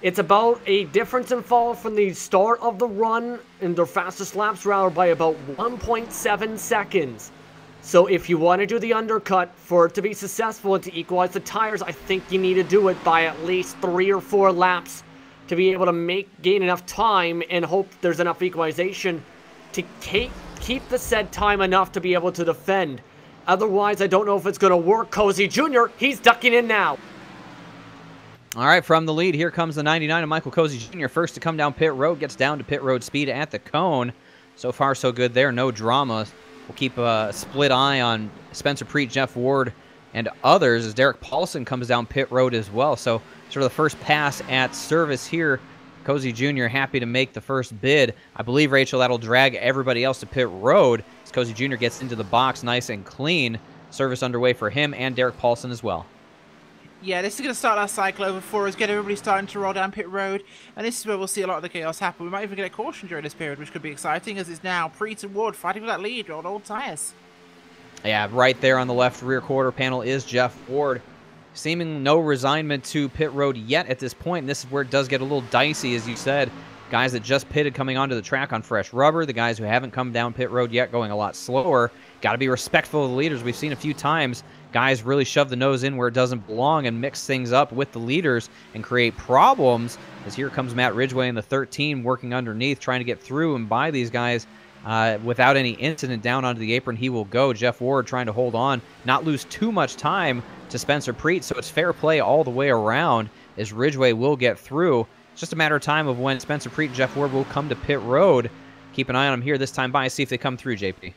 it's about a difference in fall from the start of the run in their fastest laps rather by about 1.7 seconds. So if you want to do the undercut for it to be successful and to equalize the tires, I think you need to do it by at least 3 or 4 laps to be able to gain enough time and hope there's enough equalization to keep the said time enough to be able to defend. Otherwise, I don't know if it's going to work. Cozy Jr., he's ducking in now. All right, from the lead, here comes the 99 of Michael Cozy Jr. First to come down pit road, gets down to pit road speed at the cone. So far, so good there. No drama. We'll keep a split eye on Spencer Preet, Jeff Ward, and others as Derek Paulson comes down pit road as well. So sort of the first pass at service here. Cozy Jr. happy to make the first bid. I believe, Rachel, that'll drag everybody else to pit road as Cozy Jr. gets into the box nice and clean. Service underway for him and Derek Paulson as well. Yeah, this is going to start our cycle over for us, get everybody starting to roll down pit road, and this is where we'll see a lot of the chaos happen. We might even get a caution during this period, which could be exciting, as it's now Preet and Ward fighting for that lead on old tyres. Yeah, right there on the left rear quarter panel is Jeff Ward. Seeming no resignment to pit road yet at this point, and this is where it does get a little dicey, as you said. Guys that just pitted coming onto the track on fresh rubber, the guys who haven't come down pit road yet going a lot slower. Got to be respectful of the leaders. We've seen a few times guys really shove the nose in where it doesn't belong and mix things up with the leaders and create problems. As here comes Matt Ridgway in the 13 working underneath, trying to get through and by these guys without any incident. Down onto the apron he will go. Jeff Ward trying to hold on, not lose too much time to Spencer Preet, so it's fair play all the way around as Ridgway will get through. It's just a matter of time of when Spencer Preet and Jeff Ward will come to pit road. Keep an eye on them here this time by, see if they come through, JP.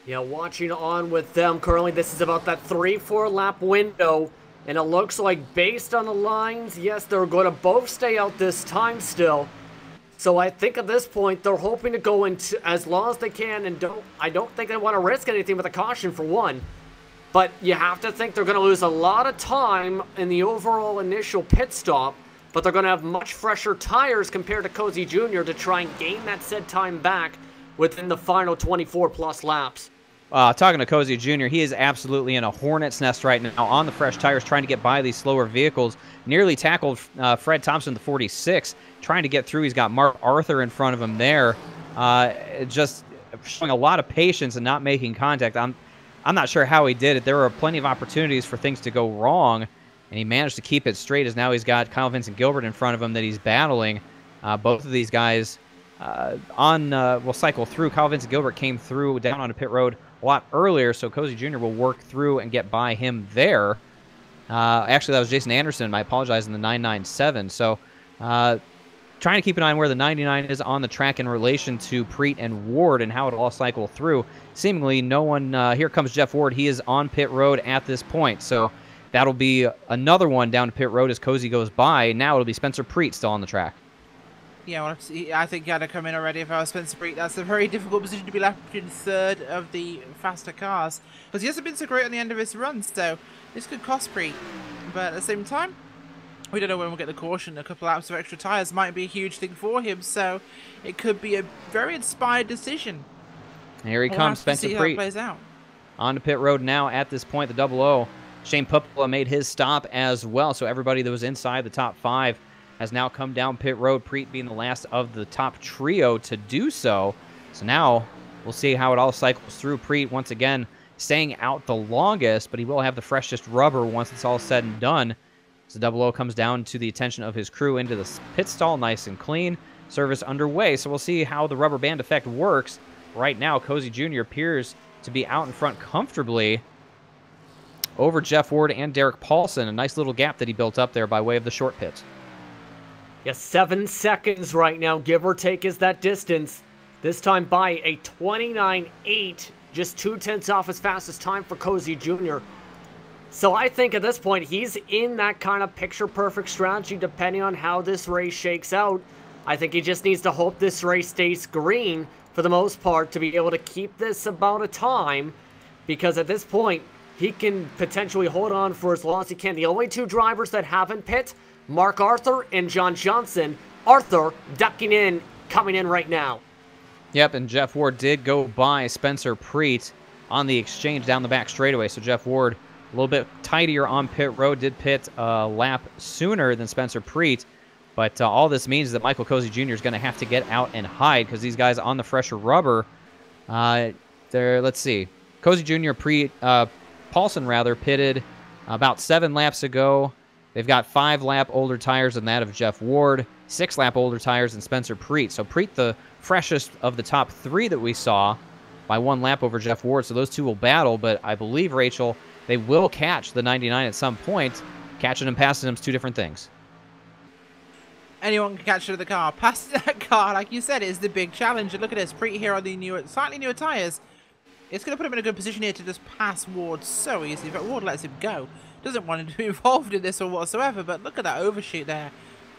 Yeah, watching on with them currently, this is about that 3-4 lap window, and it looks like based on the lines, yes, they're going to both stay out this time still. So I think at this point, they're hoping to go into as long as they can, and I don't think they want to risk anything with a caution for one. But you have to think they're going to lose a lot of time in the overall initial pit stop, but they're going to have much fresher tires compared to Cozy Jr. to try and gain that said time back within the final 24-plus laps. Talking to Cozy Jr., he is absolutely in a hornet's nest right now on the fresh tires, trying to get by these slower vehicles. Nearly tackled Fred Thompson, the 46, trying to get through. He's got Mark Arthur in front of him there, just showing a lot of patience and not making contact. I'm not sure how he did it. There were plenty of opportunities for things to go wrong, and he managed to keep it straight, as now he's got Kyle Vincent Gilbert in front of him that he's battling. Both of these guys will cycle through. Kyle Vincent Gilbert came through down onto pit road a lot earlier, so Cozy Jr. will work through and get by him there. Actually, that was Jason Anderson. I apologize, in the 997. So trying to keep an eye on where the 99 is on the track in relation to Preet and Ward and how it'll all cycle through. Seemingly no one... here comes Jeff Ward. He is on pit road at this point, so that'll be another one down to pit road as Cozy goes by. Now it'll be Spencer Preet still on the track. Yeah, well, I think he had to come in already if I was Spencer Preet. That's a very difficult position to be left in third of the faster cars, because he hasn't been so great on the end of his run, so this could cost Preet. But at the same time, we don't know when we'll get the caution. A couple laps of extra tyres might be a huge thing for him, so it could be a very inspired decision. Here he comes, Spencer Preet. See how it Preet. plays out. On to pit road now at this point, the 00. Shane Pupala made his stop as well, so everybody that was inside the top 5 has now come down pit road, Preet being the last of the top trio to do so. So now we'll see how it all cycles through. Preet, once again, staying out the longest, but he will have the freshest rubber once it's all said and done. So 00 comes down to the attention of his crew into the pit stall, nice and clean. Service underway, so we'll see how the rubber band effect works. Right now, Cozy Jr. appears to be out in front comfortably over Jeff Ward and Derek Paulson. A nice little gap that he built up there by way of the short pits. Yeah, 7 seconds right now, give or take, is that distance. This time by a 29.8, just 0.2 off his fastest time for Cozy Jr. So I think at this point, he's in that kind of picture-perfect strategy depending on how this race shakes out. I think he just needs to hope this race stays green for the most part to be able to keep this about a time, because at this point, he can potentially hold on for as long as he can. The only 2 drivers that haven't pit, Mark Arthur and John Johnson. Arthur ducking in, coming in right now. Yep, and Jeff Ward did go by Spencer Preet on the exchange down the back straightaway. So Jeff Ward, a little bit tidier on pit road, did pit a lap sooner than Spencer Preet. But all this means is that Michael Cozy Jr. is going to have to get out and hide, because these guys on the fresher rubber, let's see. Cozy Jr., Paulson rather, pitted about 7 laps ago. They've got 5-lap older tires than that of Jeff Ward, 6-lap older tires than Spencer Preet. So Preet, the freshest of the top 3 that we saw, by 1 lap over Jeff Ward. So those 2 will battle, but I believe, Rachel, they will catch the 99 at some point. Catching and passing him is two different things. Anyone can catch it with the car. Passing that car, like you said, is the big challenge. And look at this, Preet here on the slightly newer tyres. It's going to put him in a good position here to just pass Ward so easily. But Ward lets him go. Doesn't want him to be involved in this or whatsoever. But look at that overshoot there.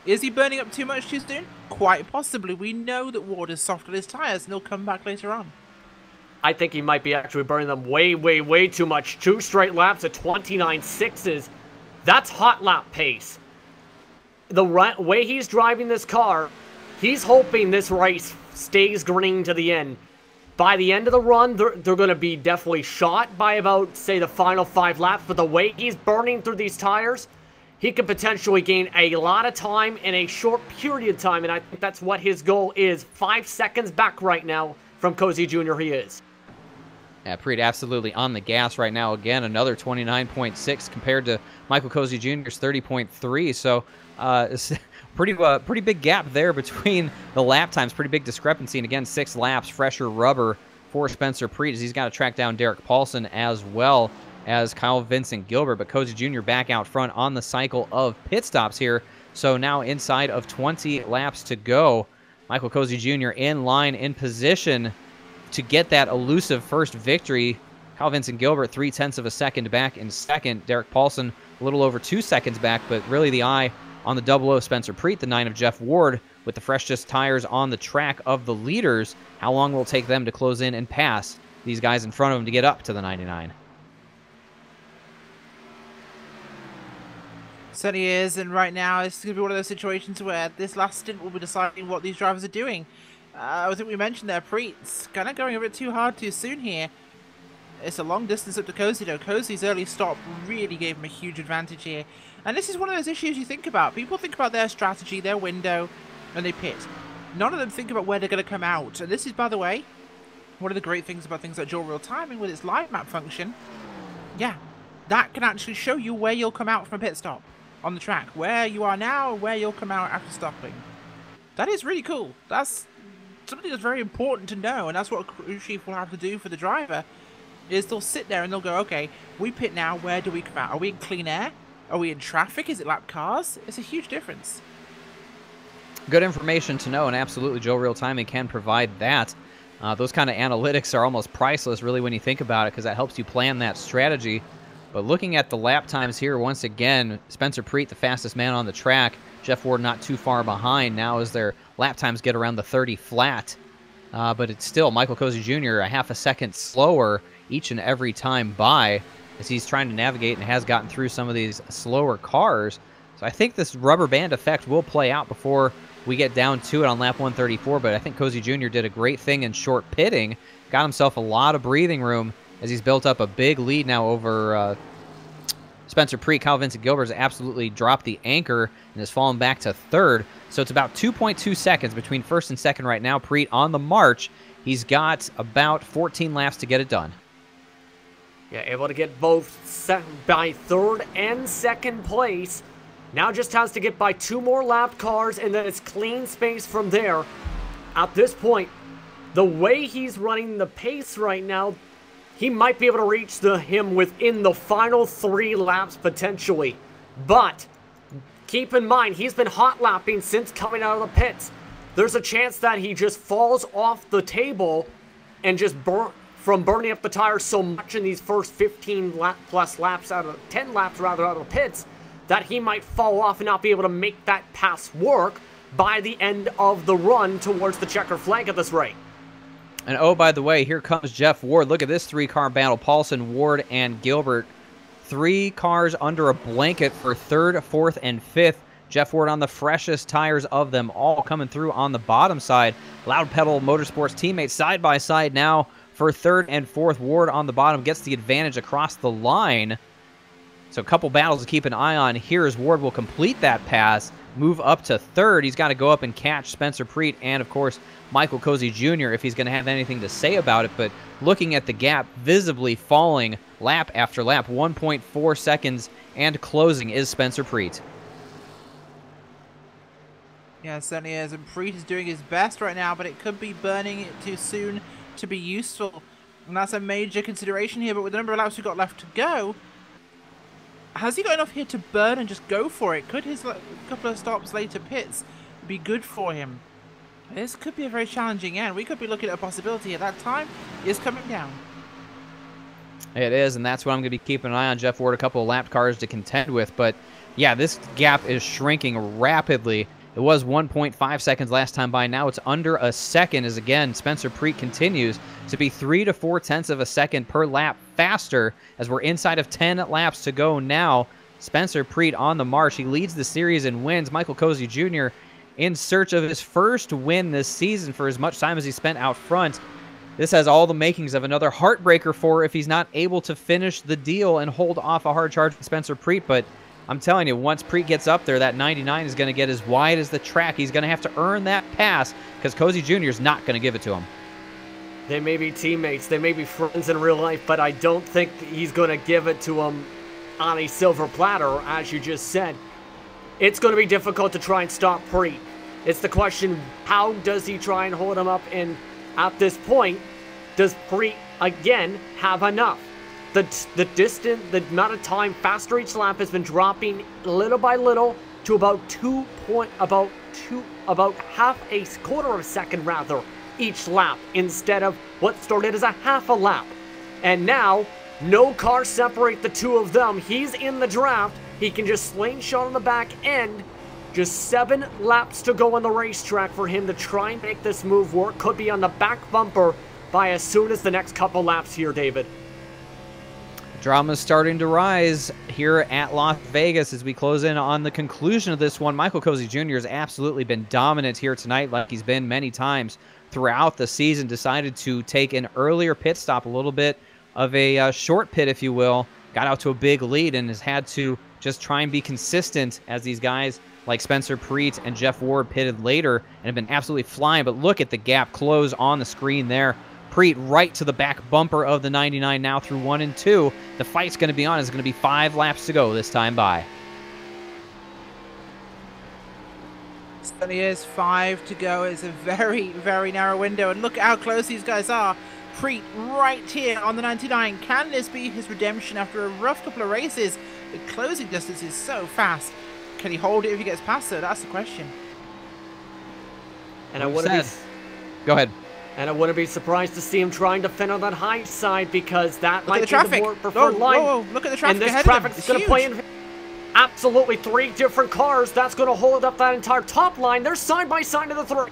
Is he burning up too much too soon? Quite possibly. We know that Ward is soft on his tyres and he'll come back later on. I think he might be actually burning them way, way, way too much. 2 straight laps at 29.6s. That's hot lap pace. The way he's driving this car, he's hoping this race stays green to the end. By the end of the run, they're going to be definitely shot by about, say, the final 5 laps. But the way he's burning through these tires, he could potentially gain a lot of time in a short period of time. And I think that's what his goal is. 5 seconds back right now from Cozy Jr. he is. Yeah, Preet absolutely on the gas right now. Again, another 29.6 compared to Michael Cozy Jr.'s 30.3. So it's pretty big gap there between the lap times. Pretty big discrepancy. And again, 6 laps, fresher rubber for Spencer Preet as he's got to track down Derek Paulson as well as Kyle Vincent Gilbert. But Cozy Jr. back out front on the cycle of pit stops here. So now inside of 20 laps to go. Michael Cozy Jr. in line, in position to get that elusive first victory. Kyle Vincent Gilbert 0.3 of a second back in second. Derek Paulson a little over 2 seconds back, but really the eye on the 00 Spencer Preet, the 9 of Jeff Ward, with the freshest tires on the track of the leaders. How long will it take them to close in and pass these guys in front of them to get up to the 99? Certainly is, and right now it's going to be one of those situations where this last stint will be deciding what these drivers are doing. I think we mentioned there, Preet's kind of going a bit too hard too soon here. It's a long distance up to Cozy though. Cozy's early stop really gave him a huge advantage here. And this is one of those issues you think about. People think about their strategy, their window, and they pit. None of them think about where they're going to come out. And this is, by the way, one of the great things about things like dual real timing with its live map function. Yeah, that can actually show you where you'll come out from a pit stop on the track. Where you are now and where you'll come out after stopping. That is really cool. That's something that's very important to know, and that's what a crew chief will have to do for the driver, is they'll sit there and they'll go, okay, we pit now, where do we come out? Are we in clean air? Are we in traffic? Is it lap cars? It's a huge difference. Good information to know, and absolutely Joe Real Timing can provide that. Those kind of analytics are almost priceless, really, when you think about it, because that helps you plan that strategy. But looking at the lap times here, once again, Spencer Preet, the fastest man on the track. Jeff Ward not too far behind now as their lap times get around the 30 flat. But it's still Michael Cozy Jr. a half a second slower each and every time by as he's trying to navigate and has gotten through some of these slower cars. So I think this rubber band effect will play out before we get down to it on lap 134. But I think Cozy Jr. did a great thing in short pitting. Got himself a lot of breathing room as he's built up a big lead now over Spencer Preet. Kyle Vincent Gilbert has absolutely dropped the anchor and has fallen back to third. So it's about 2.2 seconds between first and second right now. Preet on the march. He's got about 14 laps to get it done. Yeah, able to get both by third and second place. Now just has to get by 2 more lap cars, and then it's clean space from there. At this point, the way he's running the pace right now, he might be able to reach him within the final 3 laps potentially. But keep in mind, he's been hot lapping since coming out of the pits. There's a chance that he just falls off the table and just from burning up the tires so much in these first 10 laps out of the pits, that he might fall off and not be able to make that pass work by the end of the run towards the checker flag at this rate. And oh, by the way, here comes Jeff Ward. Look at this 3-car battle. Paulson, Ward, and Gilbert. 3 cars under a blanket for 3rd, 4th, and 5th. Jeff Ward on the freshest tires of them all, coming through on the bottom side. Loud Pedal Motorsports teammates side by side now for 3rd and 4th. Ward on the bottom gets the advantage across the line. So a couple battles to keep an eye on here as Ward will complete that pass, move up to 3rd. He's got to go up and catch Spencer Preet and, of course, Michael Cozy Jr. if he's going to have anything to say about it. But looking at the gap, visibly falling lap after lap, 1.4 seconds and closing is Spencer Preet. Yeah, it certainly is. And Preet is doing his best right now, but it could be burning it too soon to be useful. And that's a major consideration here. But with the number of laps we've got left to go, Has he got enough here to burn and just go for it? Could his couple of stops later pits be good for him? This could be a very challenging end. We could be looking at a possibility at that time is coming down. It is, and that's what I'm going to be keeping an eye on. Jeff Ward, a couple of lapped cars to contend with. But, yeah, this gap is shrinking rapidly. It was 1.5 seconds last time by. Now it's under a second as, again, Spencer Preet continues to be 3 to 4 tenths of a second per lap faster as we're inside of 10 laps to go now. Spencer Preet on the march. He leads the series and wins. Michael Cozy Jr. in search of his first win this season for as much time as he spent out front. This has all the makings of another heartbreaker for if he's not able to finish the deal and hold off a hard charge with Spencer Preet. But I'm telling you, once Preet gets up there, that 99 is going to get as wide as the track. He's going to have to earn that pass because Cozy Jr. is not going to give it to him. They may be teammates, they may be friends in real life, but I don't think he's going to give it to him on a silver platter, as you just said. It's going to be difficult to try and stop Preet. It's the question, how does he try and hold him up? And at this point, does Preet again have enough? The distance, the amount of time faster each lap has been dropping little by little to about quarter of a second rather each lap instead of what started as a half a lap. And now, no cars separate the two of them. He's in the draft. He can just slingshot on the back end. Just 7 laps to go on the racetrack for him to try and make this move work. Could be on the back bumper by as soon as the next couple laps here, David. Drama's starting to rise here at Las Vegas as we close in on the conclusion of this one. Michael Cozy Jr. has absolutely been dominant here tonight like he's been many times throughout the season. Decided to take an earlier pit stop, a little bit of a short pit, if you will. Got out to a big lead and has had to just try and be consistent as these guys like Spencer Preet and Jeff Ward pitted later and have been absolutely flying. But look at the gap close on the screen there. Preet right to the back bumper of the 99 now through 1 and 2. The fight's going to be on. It's going to be 5 laps to go this time by. Certainly is 5 to go. It's a very, very narrow window. And look how close these guys are. Preet right here on the 99. Can this be his redemption after a rough couple of races? The closing distance is so fast. Can he hold it if he gets past her? That's the question. And I want to be... Go ahead. And I wouldn't be surprised to see him trying to fin on that high side because that might be traffic. the more preferred line. Whoa, look at the traffic. And this traffic's going to play in absolutely 3 different cars. That's going to hold up that entire top line. They're side by side to the 3.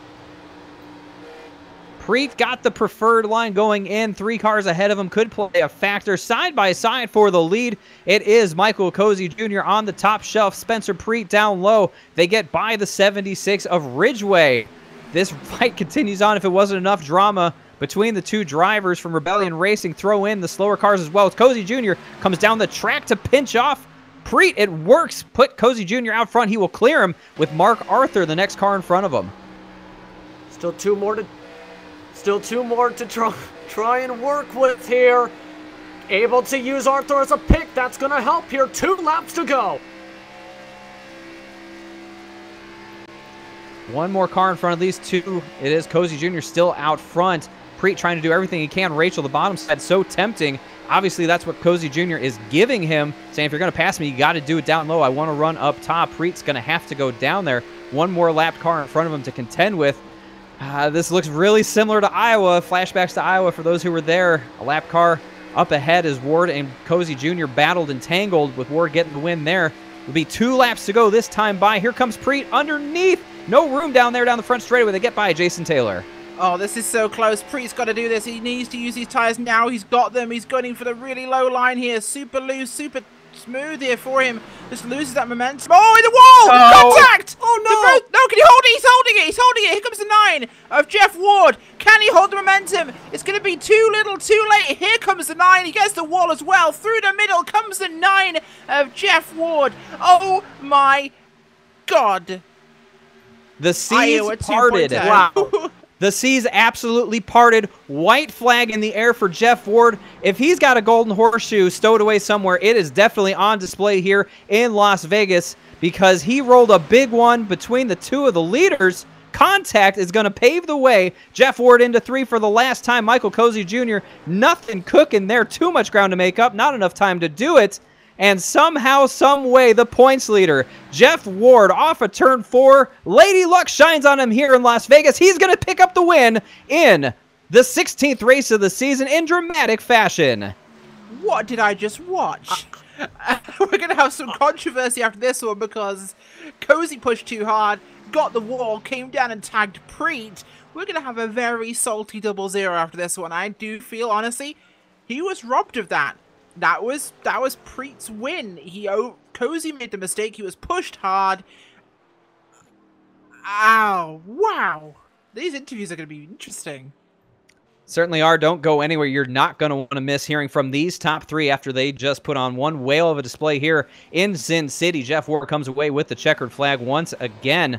Preet got the preferred line going in. 3 cars ahead of him could play a factor. Side by side for the lead. It is Michael Cozy Jr. on the top shelf. Spencer Preet down low. They get by the 76 of Ridgeway. This fight continues on. If it wasn't enough drama between the two drivers from Rebellion Racing, throw in the slower cars as well. Cozy Jr. comes down the track to pinch off Preet. It works. Put Cozy Jr. out front. He will clear him with Mark Arthur, the next car in front of him. Still two more to try and work with here. Able to use Arthur as a pick. That's going to help here. 2 laps to go. One more car in front of these two. It is Cozy Jr. still out front. Preet trying to do everything he can. Rachel, the bottom side, so tempting. Obviously, that's what Cozy Jr. is giving him, saying, if you're going to pass me, you got to do it down low. I want to run up top. Preet's going to have to go down there. One more lapped car in front of him to contend with. This looks really similar to Iowa. Flashbacks to Iowa for those who were there. A lap car up ahead as Ward and Cozy Jr. battled and tangled, with Ward getting the win there. It'll be 2 laps to go this time by. Here comes Preet underneath. No room down there down the front straightaway. They get by Jason Taylor. Oh, this is so close. Preet's got to do this. He needs to use his tires now. He's got them. He's gunning for the really low line here. Super loose, super smooth here for him. Just loses that momentum. Oh, in the wall! Oh. Contact! Oh, no! No, can he hold it? He's holding it. He's holding it. Here comes the 9 of Jeff Ward. Can he hold the momentum? It's going to be too little, too late. Here comes the 9. He gets the wall as well. Through the middle comes the 9 of Jeff Ward. Oh, my God. The seas parted. Wow. The seas absolutely parted. White flag in the air for Jeff Ward. If he's got a golden horseshoe stowed away somewhere, it is definitely on display here in Las Vegas because he rolled a big one between the two of the leaders. Contact is going to pave the way. Jeff Ward into 3 for the last time. Michael Cozy Jr. Nothing cooking there. Too much ground to make up. Not enough time to do it. And somehow, some way, the points leader, Jeff Ward, off of turn 4. Lady Luck shines on him here in Las Vegas. He's going to pick up the win in the 16th race of the season in dramatic fashion. What did I just watch? We're going to have some controversy after this one because Cozy pushed too hard, got the wall, came down and tagged Preet. We're going to have a very salty 0-0 after this one. I do feel, honestly, he was robbed of that. That was Preet's win. Cozy made the mistake. He was pushed hard. Ow. Wow. These interviews are going to be interesting. Certainly are. Don't go anywhere. You're not going to want to miss hearing from these top 3 after they just put on one whale of a display here in Sin City. Jeff Ward comes away with the checkered flag once again.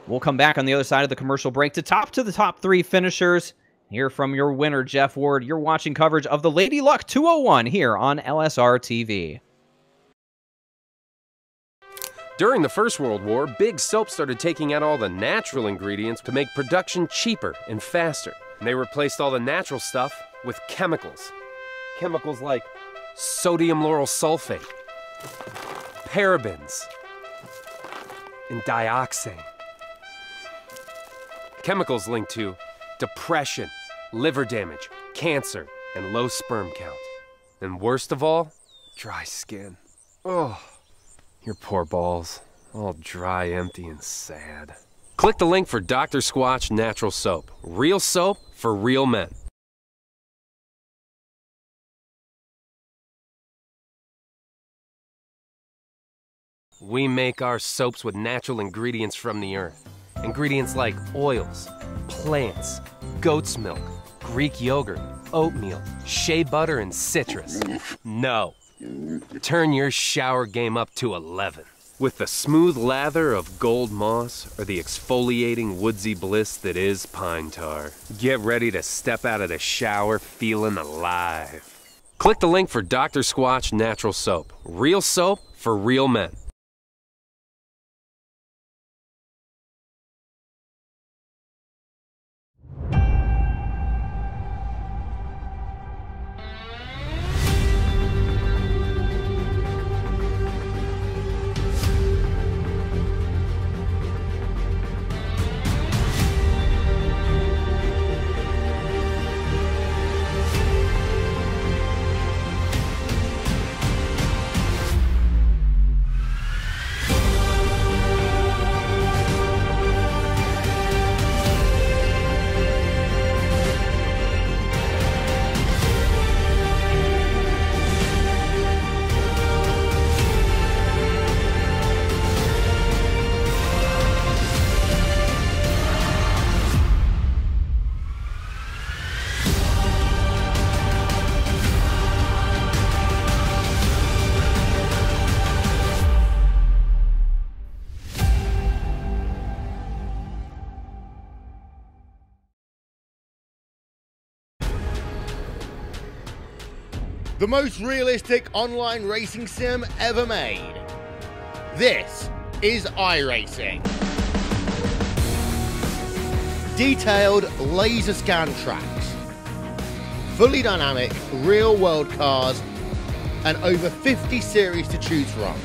We'll come back on the other side of the commercial break to the top 3 finishers. Hear from your winner, Jeff Ward. You're watching coverage of the Lady Luck 201 here on LSRTV. During the First World War, big soaps started taking out all the natural ingredients to make production cheaper and faster. And they replaced all the natural stuff with chemicals. Chemicals like sodium lauryl sulfate, parabens, and dioxane. Chemicals linked to depression, liver damage, cancer, and low sperm count. And worst of all, dry skin. Oh, your poor balls, all dry, empty, and sad. Click the link for Dr. Squatch Natural Soap. Real soap for real men. We make our soaps with natural ingredients from the earth. Ingredients like oils, plants, goat's milk, Greek yogurt, oatmeal, shea butter, and citrus. No. Turn your shower game up to 11. With the smooth lather of gold moss or the exfoliating woodsy bliss that is pine tar. Get ready to step out of the shower feeling alive. Click the link for Dr. Squatch Natural Soap. Real soap for real men. The most realistic online racing sim ever made. This is iRacing. Detailed laser scan tracks, fully dynamic real world cars, and over 50 series to choose from.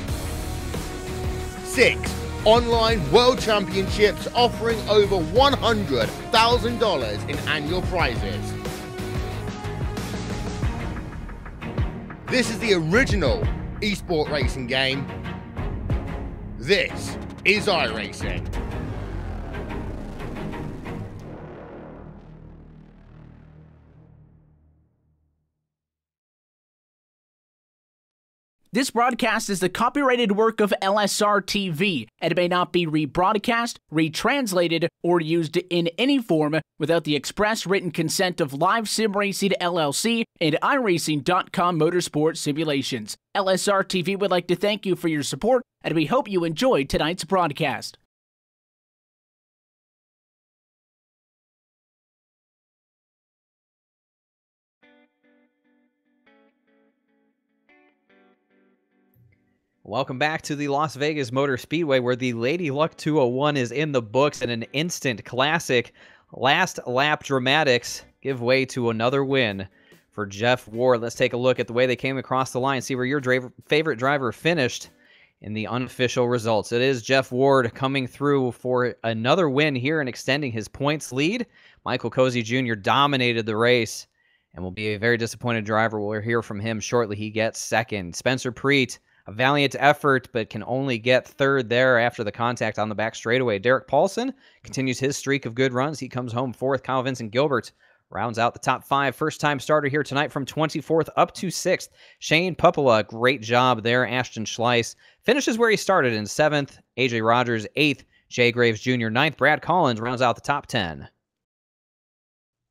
6 online world championships offering over $100,000 in annual prizes. This is the original esport racing game. This is iRacing. This broadcast is the copyrighted work of LSRTV and may not be rebroadcast, retranslated, or used in any form without the express written consent of Live Sim Racing LLC and iRacing.com Motorsport Simulations. LSRTV would like to thank you for your support, and we hope you enjoyed tonight's broadcast. Welcome back to the Las Vegas Motor Speedway, where the Lady Luck 201 is in the books, and an instant classic last lap dramatics give way to another win for Jeff Ward. Let's take a look at the way they came across the line, see where your favorite driver finished in the unofficial results. It is Jeff Ward coming through for another win here and extending his points lead. Michael Cozy Jr. dominated the race and will be a very disappointed driver. We'll hear from him shortly. He gets second. Spencer Preet, a valiant effort, but can only get third there after the contact on the back straightaway. Derek Paulson continues his streak of good runs. He comes home fourth. Kyle Vincent Gilbert rounds out the top five. First-time starter here tonight from 24th up to 6th. Shane Pupola, great job there. Ashton Schleiss finishes where he started in 7th. AJ Rogers, 8th. Jay Graves Jr., 9th. Brad Collins rounds out the top 10.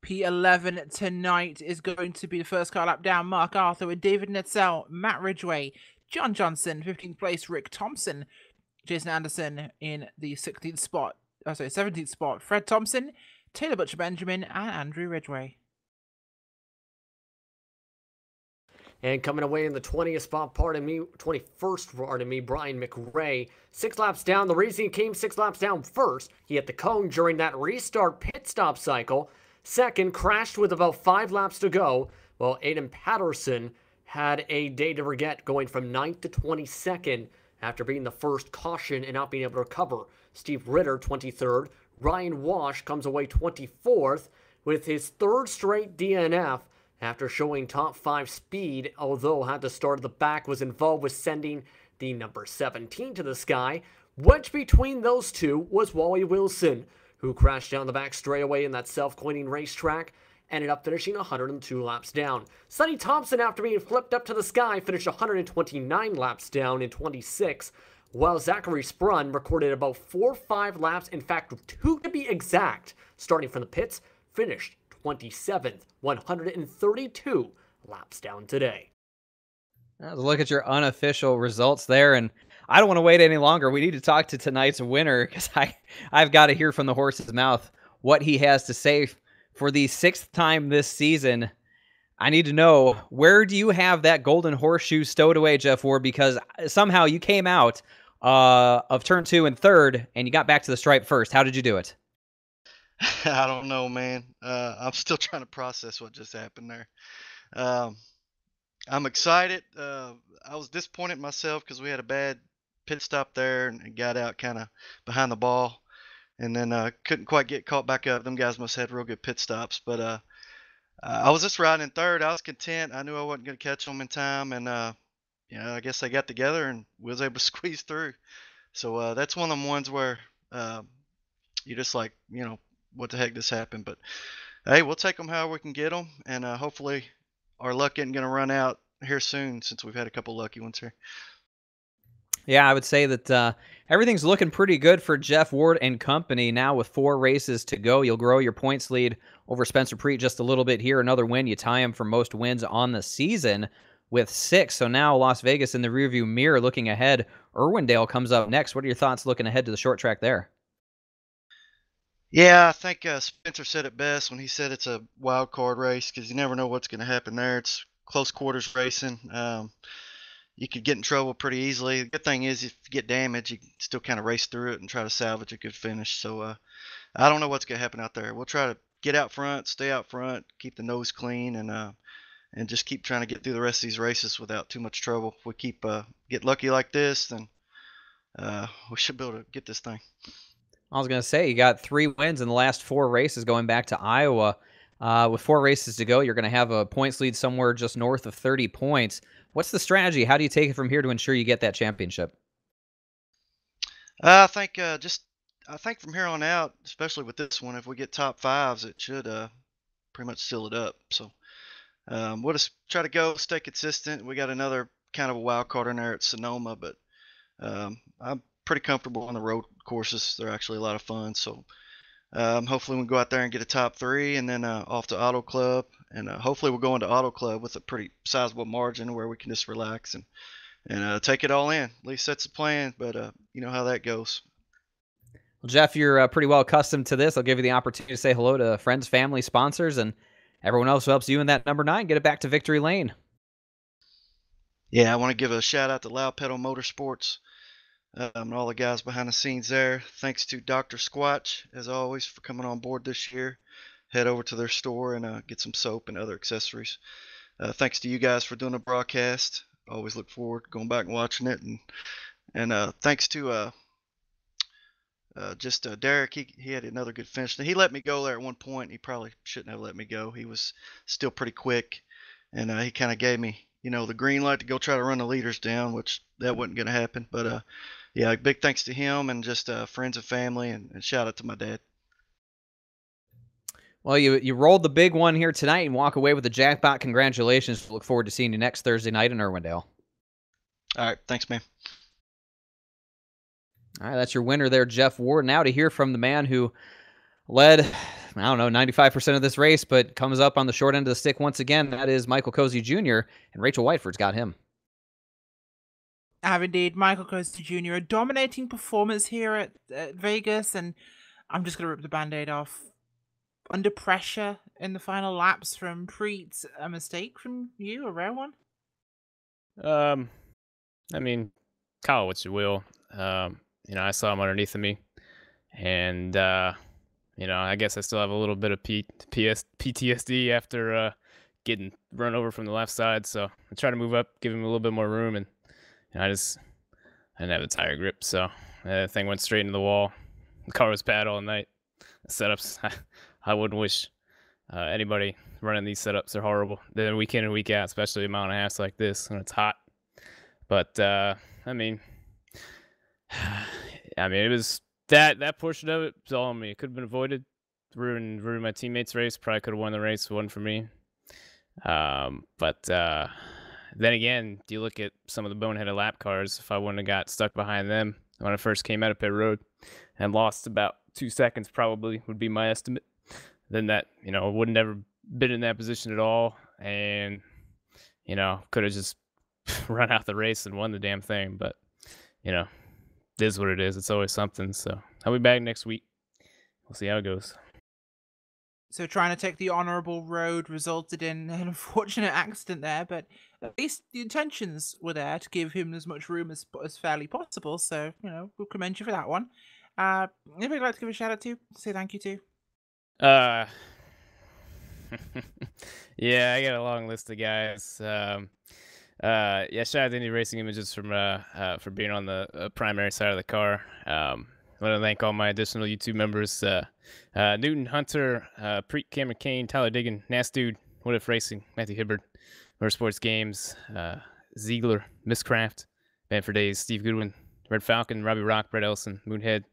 P11 tonight is going to be the first car lap down. Mark Arthur with David Netzel, Matt Ridgway, John Johnson, 15th place. Rick Thompson, Jason Anderson in the 17th spot. Fred Thompson, Taylor Butcher Benjamin, and Andrew Ridgway. And coming away in the 21st spot, Brian McRae. 6 laps down. The reason he came 6 laps down first, he hit the cone during that restart pit stop cycle. Second, crashed with about 5 laps to go, while Aiden Patterson had a day to forget, going from 9th to 22nd after being the first caution and not being able to recover. Steve Ritter, 23rd. Ryan Wash comes away 24th with his 3rd straight DNF after showing top 5 speed, although had to start at the back, was involved with sending the number 17 to the sky. Wedged between those two was Wally Wilson, who crashed down the back straightaway in that self-cleaning racetrack, ended up finishing 102 laps down. Sonny Thompson, after being flipped up to the sky, finished 129 laps down in 26th, while Zachary Sprun recorded about 4 or 5 laps, in fact 2 to be exact, starting from the pits, finished 27th, 132 laps down today. Let's look at your unofficial results there, and I don't want to wait any longer. We need to talk to tonight's winner, because I've got to hear from the horse's mouth what he has to say for the 6th time this season. I need to know, where do you have that golden horseshoe stowed away, Jeff Ward? Because somehow you came out of turn 2 and 3rd, and you got back to the stripe first. How did you do it? I don't know, man. I'm still trying to process what just happened there. I'm excited. I was disappointed myself because we had a bad pit stop there and got out kind of behind the ball, and then couldn't quite get caught back up. Them guys must have had real good pit stops, but I was just riding in 3rd. I was content. I knew I wasn't going to catch them in time, and I guess they got together and we was able to squeeze through. So that's one of them ones where you're just like, what the heck just happened? But hey, we'll take them however we can get them, and hopefully our luck isn't going to run out here soon, since we've had a couple lucky ones here. Yeah, I would say that everything's looking pretty good for Jeff Ward and company now with 4 races to go. You'll grow your points lead over Spencer Preet just a little bit here. Another win. You tie him for most wins on the season with 6. So now Las Vegas in the rearview mirror looking ahead. Irwindale comes up next. What are your thoughts looking ahead to the short track there? Yeah, I think Spencer said it best when he said it's a wild card race, because you never know what's going to happen there. It's close quarters racing. You could get in trouble pretty easily. The good thing is, if you get damaged, you can still kind of race through it and try to salvage a good finish. So I don't know what's going to happen out there. We'll try to get out front, stay out front, keep the nose clean, and just keep trying to get through the rest of these races without too much trouble. If we keep get lucky like this, then we should be able to get this thing. I was going to say, you got 3 wins in the last 4 races going back to Iowa. With 4 races to go, you're going to have a points lead somewhere just north of 30 points. What's the strategy? How do you take it from here to ensure you get that championship? I think from here on out, especially with this one, if we get top 5s, it should pretty much seal it up. So we'll just try to stay consistent. We got another kind of a wild card in there at Sonoma, but I'm pretty comfortable on the road courses. They're actually a lot of fun. So hopefully we can go out there and get a top 3, and then off to Auto Club, and hopefully we'll go into Auto Club with a pretty sizable margin where we can just relax and take it all in. At least that's the plan, but you know how that goes. Well, Jeff, you're pretty well accustomed to this. I'll give you the opportunity to say hello to friends, family, sponsors, and everyone else who helps you in that number 9 get it back to victory lane. Yeah, I want to give a shout out to Loud Pedal Motorsports and all the guys behind the scenes there. Thanks to Dr. Squatch, as always, for coming on board this year. Head over to their store and get some soap and other accessories. thanks to you guys for doing the broadcast. Always look forward to going back and watching it, and thanks to Derek. He had another good finish. He let me go there at one point. He probably shouldn't have let me go. He was still pretty quick, and he kind of gave me, the green light to go try to run the leaders down, which that wasn't going to happen. But yeah, big thanks to him and just friends and family, and shout out to my dad. Well, you rolled the big one here tonight and walk away with the jackpot. Congratulations. Look forward to seeing you next Thursday night in Irwindale. All right. Thanks, man. All right, that's your winner there, Jeff Ward. Now to hear from the man who led, 95% of this race, but comes up on the short end of the stick once again. That is Michael Cozy Jr., and Rachel Whiteford's got him. I have indeed. Michael Cozy Jr., a dominating performance here at Vegas, and I'm just going to rip the Band-Aid off. Under pressure in the final laps from Preet, a mistake from you, a rare one? I mean, call it what you will. I saw him underneath of me, and I guess I still have a little bit of PTSD after getting run over from the left side. So I try to move up, give him a little bit more room, and I didn't have the tire grip, so that thing went straight into the wall. The car was bad all night. The setups, I wouldn't wish anybody running these setups. Are horrible. They're week in and week out, especially a mile and a half like this when it's hot. But it was that portion of it was all on me. It could have been avoided. Ruined my teammates' race. Probably could have won the race. It wasn't for me. But then again, do you look at some of the boneheaded lap cars? If I wouldn't have got stuck behind them when I first came out of pit road and lost about 2 seconds, probably would be my estimate, then that, wouldn't never been in that position at all, and could have just run out the race and won the damn thing. But it is what it is. It's always something. So I'll be back next week. We'll see how it goes. So trying to take the honourable road resulted in an unfortunate accident there, but at least the intentions were there to give him as much room as fairly possible. So, we'll commend you for that one. Anybody you'd like to give a shout out to? Say thank you to? Yeah, I got a long list of guys. Shout out to Indie Racing Images for being on the primary side of the car. I want to thank all my additional YouTube members, Newton, Hunter, Preet, Cameron Kane, Tyler Diggin, Nasdude, What If Racing, Matthew Hibbard, Motorsports Games, Ziegler, Misscraft, Band for Days, Steve Goodwin, Red Falcon, Robbie Rock, Brett Ellison, Moonhead,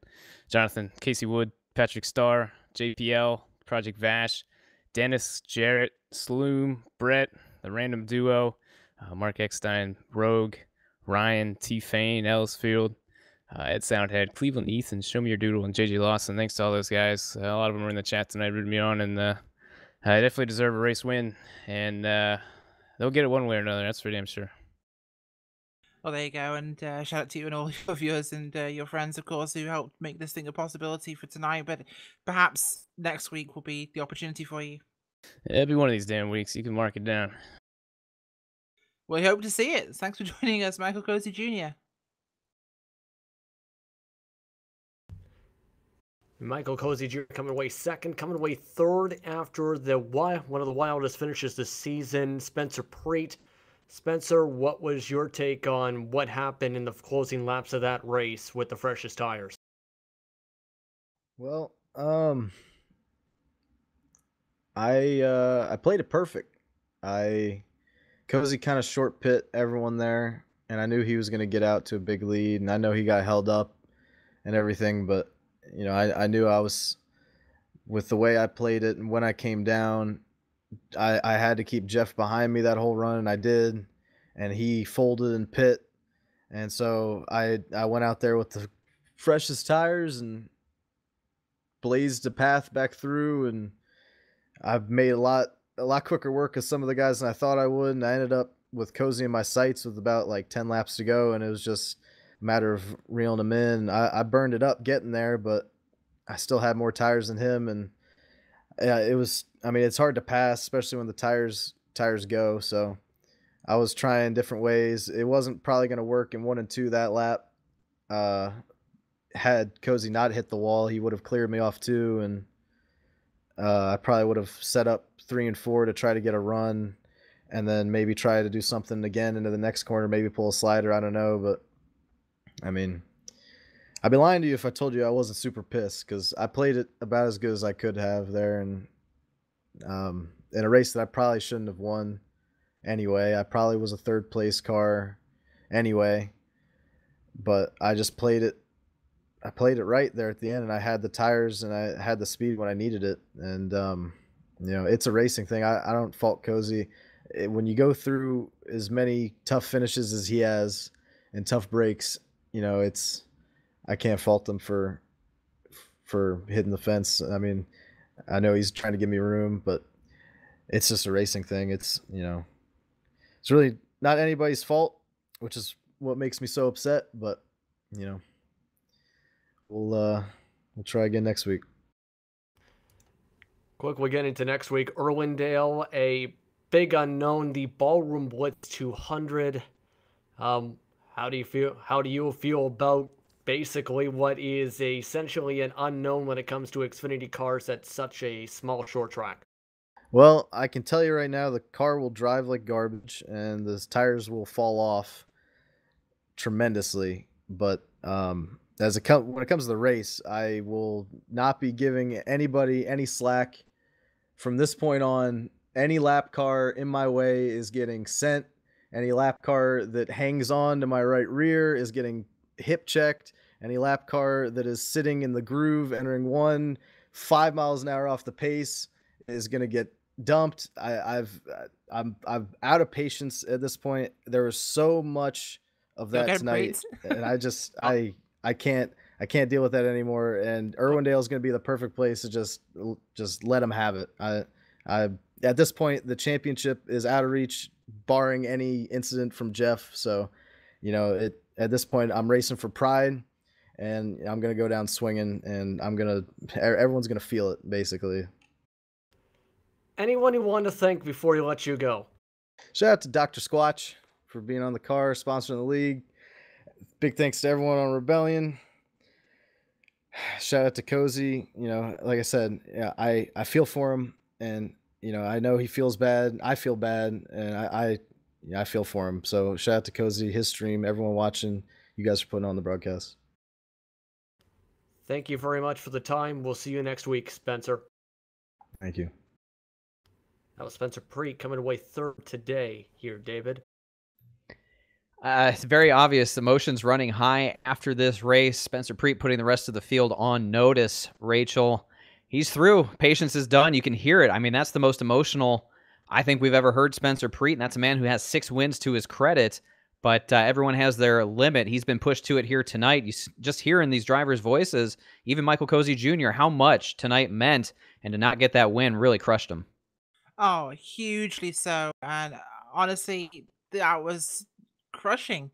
Jonathan, Casey Wood, Patrick Starr, JPL, Project Vash, Dennis, Jarrett, Sloom, Brett, The Random Duo, Mark Eckstein, Rogue, Ryan, T. Fane, Ellisfield, Ed Soundhead, Cleveland Ethan, Show Me Your Doodle, and JJ Lawson. Thanks to all those guys. A lot of them were in the chat tonight, rooting me on, and I definitely deserve a race win. And they'll get it one way or another, that's for damn sure. Well, there you go, and shout out to you and all your viewers and your friends, of course, who helped make this thing a possibility for tonight. But perhaps next week will be the opportunity for you. It'll be one of these damn weeks. You can mark it down. We hope to see it. Thanks for joining us, Michael Cozy Jr. Michael Cozy Jr. coming away second, coming away third after one of the wildest finishes this season, Spencer Preet. Spencer, what was your take on what happened in the closing laps of that race with the freshest tires? Well, I played it perfect. Cozy kind of short pit everyone there, and I knew he was going to get out to a big lead, and I know he got held up and everything, but I knew I was, with the way I played it, and when I came down, I had to keep Jeff behind me that whole run, and I did, and he folded in pit, and so I went out there with the freshest tires and blazed a path back through, and I've made a lot quicker work of some of the guys than I thought I would, and I ended up with Cozy in my sights with about like 10 laps to go, and it was just a matter of reeling them in. I burned it up getting there, but I still had more tires than him, and it's hard to pass, especially when the tires go, so I was trying different ways. It wasn't probably going to work in 1 and 2 that lap. Had Cozy not hit the wall, he would have cleared me off too, and I probably would have set up 3 and 4 to try to get a run. and then maybe try to do something again into the next corner, maybe pull a slider. I don't know, but I mean, I'd be lying to you if I told you I wasn't super pissed, because I played it about as good as I could have there, and in a race that I probably shouldn't have won anyway. I probably was a third place car anyway, but I just played it. I played it right there at the end, and I had the tires and I had the speed when I needed it. And you know, it's a racing thing. I don't fault Cozy. When you go through as many tough finishes as he has and tough breaks, you know, I can't fault him for hitting the fence. I mean, I know he's trying to give me room, but it's just a racing thing. It's, you know, it's really not anybody's fault, which is what makes me so upset. But, you know, we'll try again next week. Quickly getting into next week, Irwindale, a big unknown, the Ballroom Blitz 200. How do you feel about basically what is essentially an unknown when it comes to Xfinity cars at such a small short track? Well, I can tell you right now, the car will drive like garbage and the tires will fall off tremendously. But when it comes to the race, I will not be giving anybody any slack. From this point on, any lap car in my way is getting sent. Any lap car that hangs on to my right rear is getting hip checked. Any lap car that is sitting in the groove entering 5 miles an hour off the pace is going to get dumped. I'm out of patience at this point. There was so much of that tonight, and I can't deal with that anymore. And Irwindale is going to be the perfect place to just let him have it. I at this point, the championship is out of reach, barring any incident from Jeff. So, you know, at this point, I'm racing for pride, and I'm going to go down swinging, and everyone's going to feel it, basically. Anyone you want to thank before you let you go? Shout out to Dr. Squatch for being on the car, sponsoring the league. Big thanks to everyone on Rebellion. Shout out to Cozy. You know, like I said, yeah, I feel for him, and you know, I know he feels bad. I feel bad, and I feel for him. So shout out to Cozy, his stream, everyone watching. You guys are putting on the broadcast. Thank you very much for the time. We'll see you next week, Spencer. Thank you. That was Spencer Preet coming away third today here, David. It's very obvious. The emotion's running high after this race. Spencer Preet putting the rest of the field on notice. Rachel, he's through. Patience is done. You can hear it. I mean, that's the most emotional I think we've ever heard Spencer Preet, and that's a man who has 6 wins to his credit, but everyone has their limit. He's been pushed to it here tonight. You just hearing these drivers' voices, even Michael Cozy Jr., how much tonight meant, and to not get that win really crushed him. Oh, hugely so. And honestly, that was crushing.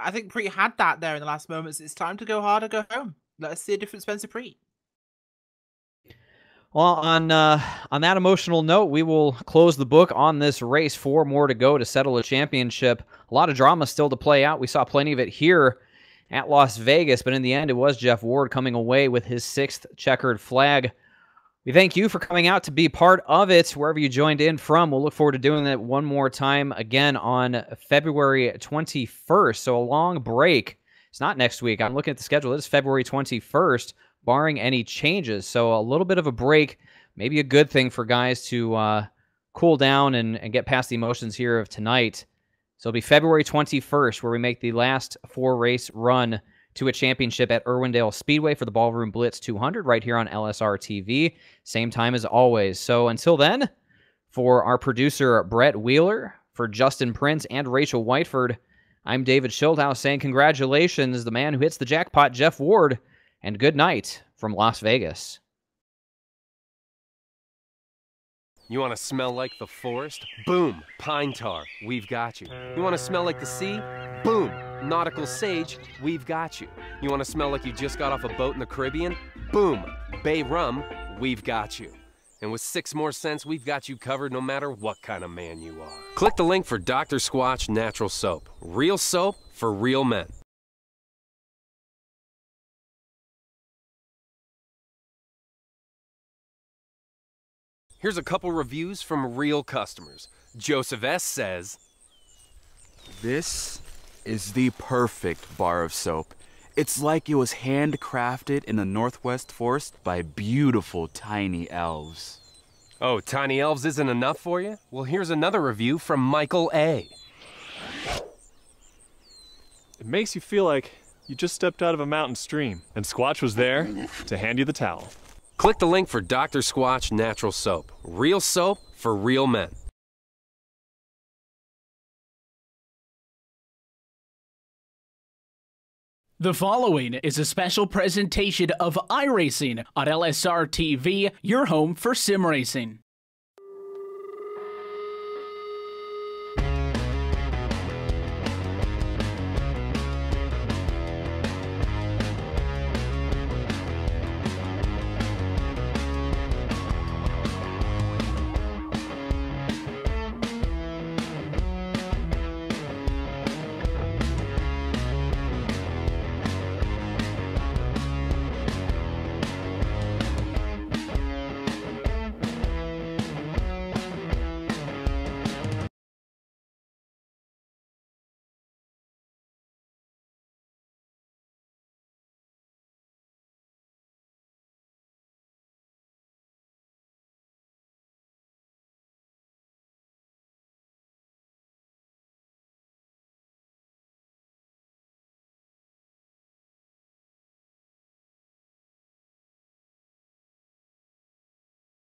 I think Preet had that there in the last moments. It's time to go hard or go home. Let's see a different Spencer Preet. Well, on that emotional note, we will close the book on this race. 4 more to go to settle a championship. A lot of drama still to play out. We saw plenty of it here at Las Vegas, but in the end, it was Jeff Ward coming away with his 6th checkered flag. We thank you for coming out to be part of it, wherever you joined in from. We'll look forward to doing that one more time again on February 21st. So a long break. It's not next week. I'm looking at the schedule. It is February 21st, barring any changes. So a little bit of a break, maybe a good thing for guys to cool down and get past the emotions here of tonight. So it'll be February 21st where we make the last 4-race run to a championship at Irwindale Speedway for the Ballroom Blitz 200 right here on LSRTV. Same time as always. So until then, for our producer, Brett Wheeler, for Justin Prince and Rachel Whiteford, I'm David Schildhouse saying congratulations, the man who hits the jackpot, Jeff Ward, and good night from Las Vegas. You want to smell like the forest? Boom, pine tar, we've got you. You want to smell like the sea? Boom, nautical sage, we've got you. You want to smell like you just got off a boat in the Caribbean? Boom, bay rum, we've got you. And with 6 more cents, we've got you covered no matter what kind of man you are. Click the link for Dr. Squatch Natural Soap. Real soap for real men. Here's a couple reviews from real customers. Joseph S. says, This is the perfect bar of soap. It's like it was handcrafted in the Northwest Forest by beautiful tiny elves. oh, tiny elves isn't enough for you? Well, here's another review from Michael A. It makes you feel like you just stepped out of a mountain stream, and Squatch was there to hand you the towel. Click the link for Dr. Squatch Natural Soap. Real soap for real men. The following is a special presentation of iRacing on LSRTV, your home for sim racing.